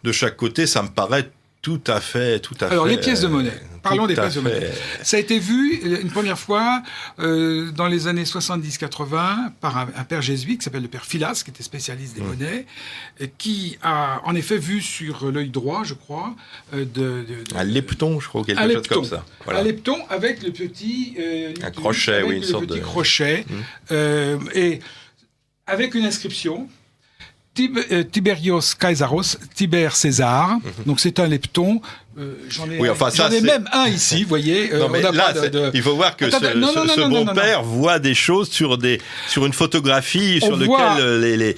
de chaque côté, ça me paraît tout à fait. Alors les pièces de monnaie. Parlons des Tout à pièces de monnaie. fait. Ça a été vu une première fois dans les années 70-80 par un père jésuite qui s'appelle le père Philas, qui était spécialiste des monnaies, qui a en effet vu sur l'œil droit, je crois, Un lepton, je crois, quelque un chose lepton. comme ça. Voilà. Un lepton avec le petit Un crochet, avec oui, une le sorte petit de- crochet, et avec une inscription. Tiberios Caesaros, Tibère César. Donc c'est un lepton. J'en ai, Oui, enfin, ça, j'en ai c'est- même un ici, vous voyez. Non, mais on n'a là, pas de- il faut voir que Attends, non, non, ce non, non, bon-père voit des choses sur une photographie On sur voit- lesquelles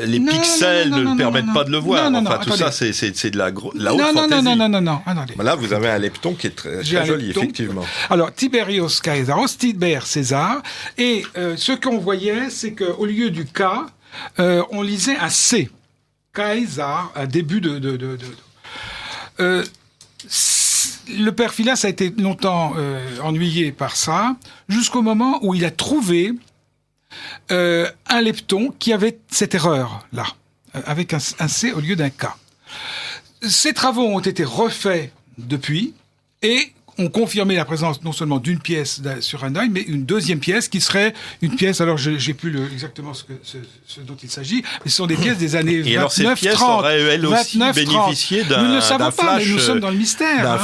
les Non, pixels non, ne non, le non, permettent non, pas de le voir. non, non, Enfin, tout attendez. ça, c'est de la haute non, fantaisie. non, attendez. Bah là, vous avez un lepton qui est très, J'ai très un joli, lepton. effectivement. Alors, Tiberios Caesaros, Tibère César. Et ce qu'on voyait, c'est qu'au lieu du K, on lisait un C. Caesar, un début le père Philas a été longtemps ennuyé par ça, jusqu'au moment où il a trouvé un lepton qui avait cette erreur-là, avec un C au lieu d'un K. Ces travaux ont été refaits depuis et ont confirmé la présence non seulement d'une pièce sur un œil, mais une deuxième pièce qui serait une pièce, alors j'ai plus exactement ce dont il s'agit, mais ce sont des pièces des années 29-30. Et alors, ces pièces auraient, elles aussi, bénéficié Nous ne le savons d'un pas, mais flash, nous sommes dans le mystère. d'un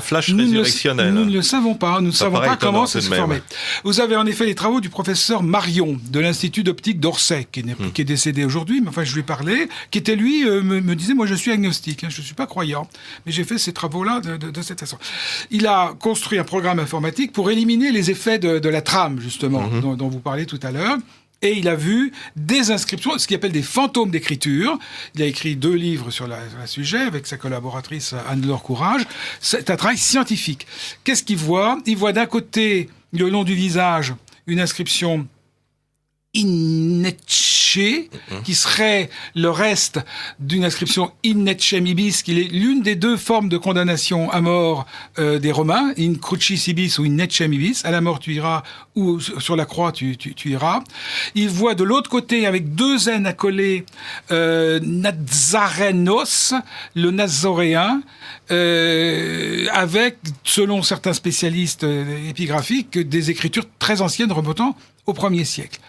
flash Nous ne le- résurrectionnel. Nous ne le savons pas. Nous ne savons paraît pas comment étonnant, ça tout s'est de même. formé. Vous avez en effet les travaux du professeur Marion de l'Institut d'optique d'Orsay, qui est décédé aujourd'hui, mais enfin je lui ai parlé, qui était lui, me disait, moi je suis agnostique, je ne suis pas croyant, mais j'ai fait ces travaux-là de cette façon. Il a construit un programme informatique pour éliminer les effets de la trame, justement, dont vous parlez tout à l'heure. Et il a vu des inscriptions, ce qu'il appelle des fantômes d'écriture. Il a écrit 2 livres sur le sujet avec sa collaboratrice Anne-Laure Courage. C'est un travail scientifique. Qu'est-ce qu'il voit ? Il voit d'un côté, le long du visage, une inscription Innece, qui serait le reste d'une inscription Innecem ibis, qui est l'une des 2 formes de condamnation à mort des Romains, in crucis ibis ou Innecem ibis, à la mort tu iras, ou sur la croix tu iras. Il voit de l'autre côté, avec 2 N accolés, Nazarenos, le Nazoréen, avec, selon certains spécialistes épigraphiques, des écritures très anciennes remontant au 1er siècle.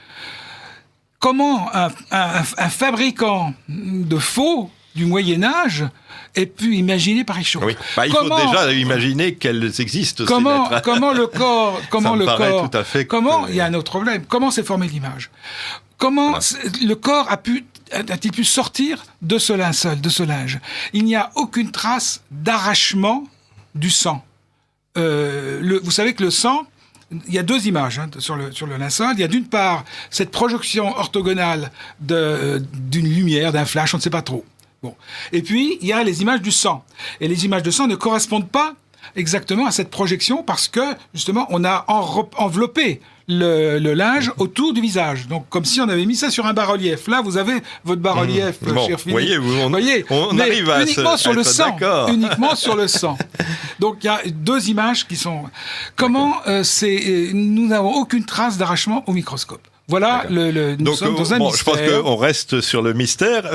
Comment un fabricant de faux du Moyen-Âge ait pu imaginer pareille chose ? Oui. Bah, il faut déjà imaginer qu'elles existent. Ces lettres. Comment le corps, tout à fait comment, il y a un autre problème. Comment s'est formée l'image ? Comment le corps a-t-il pu sortir de ce linceul, de ce linge ? Il n'y a aucune trace d'arrachement du sang. Vous savez que le sang, il y a 2 images sur le linceul. Il y a d'une part cette projection orthogonale d'une lumière, d'un flash, on ne sait pas trop. Bon. Et puis, il y a les images du sang. Et les images de sang ne correspondent pas exactement à cette projection parce que, justement, on a enveloppé le linge autour du visage. Donc, comme si on avait mis ça sur un bas-relief. Là, vous avez votre bas-relief, cher Philippe. Voyez, on arrive à uniquement sur le être sang. d'accord. Uniquement sur le sang. Donc, il y a 2 images qui sont... Comment nous n'avons aucune trace d'arrachement au microscope. Voilà, nous sommes dans un mystère. Je pense qu'on reste sur le mystère.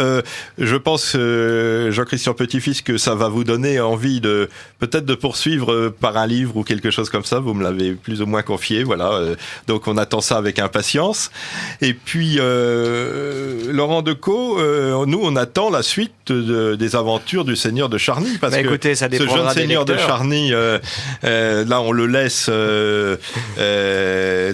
Je pense, Jean-Christian Petit-Fils, que ça va vous donner envie peut-être de poursuivre par un livre ou quelque chose comme ça. Vous me l'avez plus ou moins confié, voilà. Donc on attend ça avec impatience. Et puis, Laurent Decaux, nous on attend la suite des aventures du Seigneur de Charny, parce que écoutez, ça ce jeune dépendra des Seigneur de lecteurs. Charny, là on le laisse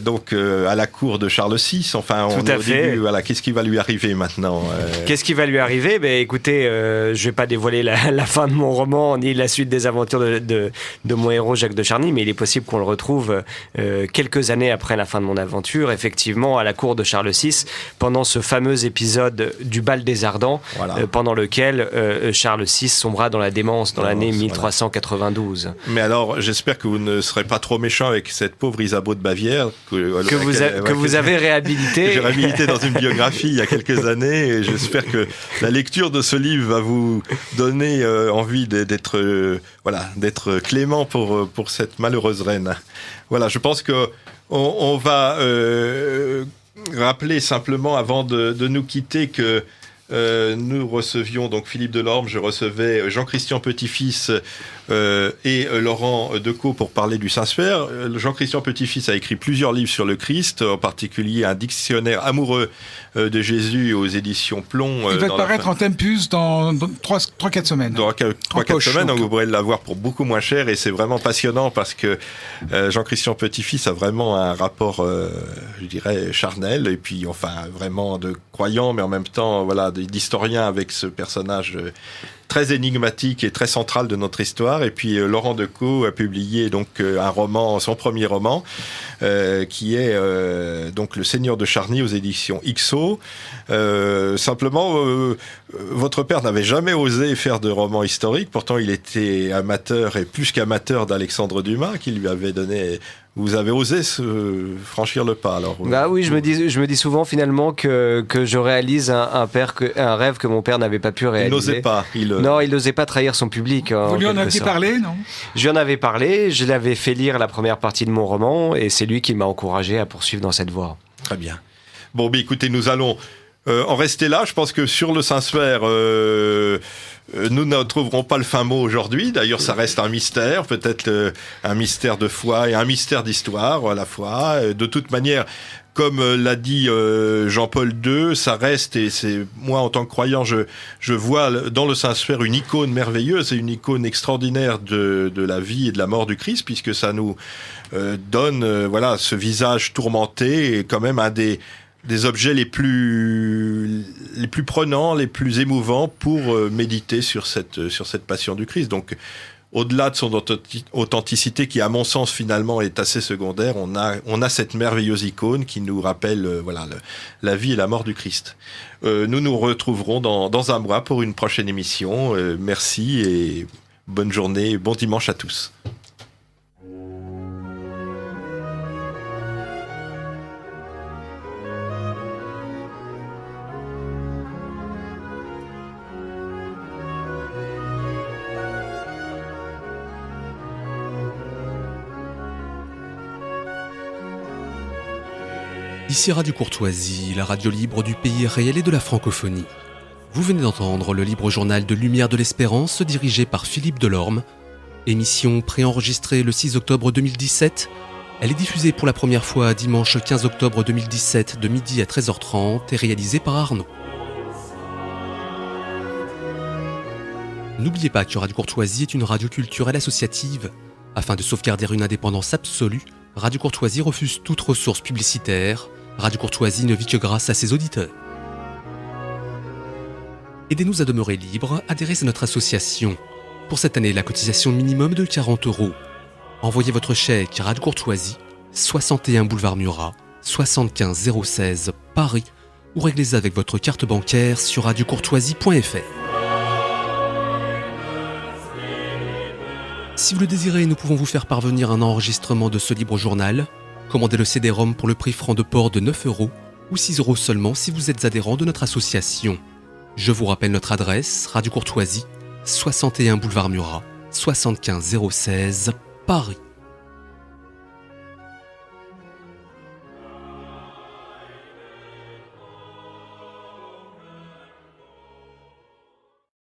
donc à la cour de Charles VI. Enfin, Tout à fait. début, voilà, qu'est-ce qui va lui arriver maintenant Qu'est-ce qui va lui arriver ? Écoutez, je ne vais pas dévoiler la fin de mon roman ni la suite des aventures de mon héros Jacques de Charny, mais il est possible qu'on le retrouve quelques années après la fin de mon aventure, effectivement, à la cour de Charles VI, pendant ce fameux épisode du bal des Ardents, Voilà. pendant lequel Charles VI sombra dans la démence dans l'année 1392. Mais alors, j'espère que vous ne serez pas trop méchant avec cette pauvre Isabeau de Bavière Que vous avez réhabilité. J'ai réhabilité dans une biographie il y a quelques années, et j'espère que la lecture de ce livre va vous donner envie d'être clément pour cette malheureuse reine. Voilà, je pense que on va rappeler simplement, avant de nous quitter, que nous recevions donc Philippe Delorme, je recevais Jean-Christian Petit-Fils et Laurent Decaux pour parler du Saint-Suaire. Jean-Christian Petit-Fils a écrit plusieurs livres sur le Christ, en particulier un dictionnaire amoureux de Jésus aux éditions Plomb. Il va paraître en Tempus dans 3-4 semaines. Dans 3-4 semaines, donc vous pourrez l'avoir pour beaucoup moins cher, et c'est vraiment passionnant parce que Jean-Christian Petit-Fils a vraiment un rapport, je dirais, charnel, et puis enfin vraiment de croyant, mais en même temps voilà, d'historien avec ce personnage très énigmatique et très central de notre histoire. Et puis Laurent Decaux a publié donc un roman, son premier roman, qui est donc Le Seigneur de Charny aux éditions XO. Simplement, votre père n'avait jamais osé faire de roman historique. Pourtant, il était amateur et plus qu'amateur d'Alexandre Dumas, qui lui avait donné. Vous avez osé franchir le pas, alors. Bah oui, je me dis souvent finalement que je réalise un rêve que mon père n'avait pas pu réaliser. Il n'osait pas. Non, il n'osait pas trahir son public. Vous lui en aviez parlé, non ? Je lui en avais parlé, je l'avais fait lire la première partie de mon roman, et c'est lui qui m'a encouragé à poursuivre dans cette voie. Très bien. Bon, bah, écoutez, nous allons en rester là. Je pense que sur le Saint-Suaire, nous ne trouverons pas le fin mot aujourd'hui. D'ailleurs, ça reste un mystère, peut-être un mystère de foi et un mystère d'histoire à la fois. De toute manière, comme l'a dit Jean-Paul II, ça reste, et c'est moi en tant que croyant, je vois dans le Saint-Suaire une icône merveilleuse et une icône extraordinaire de la vie et de la mort du Christ, puisque ça nous donne voilà, ce visage tourmenté, et quand même un des objets les plus prenants, les plus émouvants pour méditer sur cette passion du Christ. Donc, au-delà de son authenticité, qui à mon sens finalement est assez secondaire, on a cette merveilleuse icône qui nous rappelle voilà, la vie et la mort du Christ. Nous nous retrouverons dans un mois pour une prochaine émission. Merci et bonne journée, bon dimanche à tous. Ici Radio Courtoisie, la radio libre du pays réel et de la francophonie. Vous venez d'entendre le libre journal de Lumière de l'Espérance dirigé par Philippe Delorme. Émission préenregistrée le 6 octobre 2017. Elle est diffusée pour la première fois dimanche 15 octobre 2017 de midi à 13h30 et réalisée par Arnaud. N'oubliez pas que Radio Courtoisie est une radio culturelle associative. Afin de sauvegarder une indépendance absolue, Radio Courtoisie refuse toute ressource publicitaire. Radio Courtoisie ne vit que grâce à ses auditeurs. Aidez-nous à demeurer libres, adhérez à notre association. Pour cette année, la cotisation minimum de 40 €. Envoyez votre chèque à Radio Courtoisie, 61 boulevard Murat, 75 016 Paris, ou réglez avec votre carte bancaire sur radiocourtoisie.fr. Si vous le désirez, nous pouvons vous faire parvenir un enregistrement de ce libre journal. Commandez le CD-ROM pour le prix franc de port de 9 € ou 6 € seulement si vous êtes adhérent de notre association. Je vous rappelle notre adresse, Radio Courtoisie, 61 boulevard Murat, 75 016 Paris.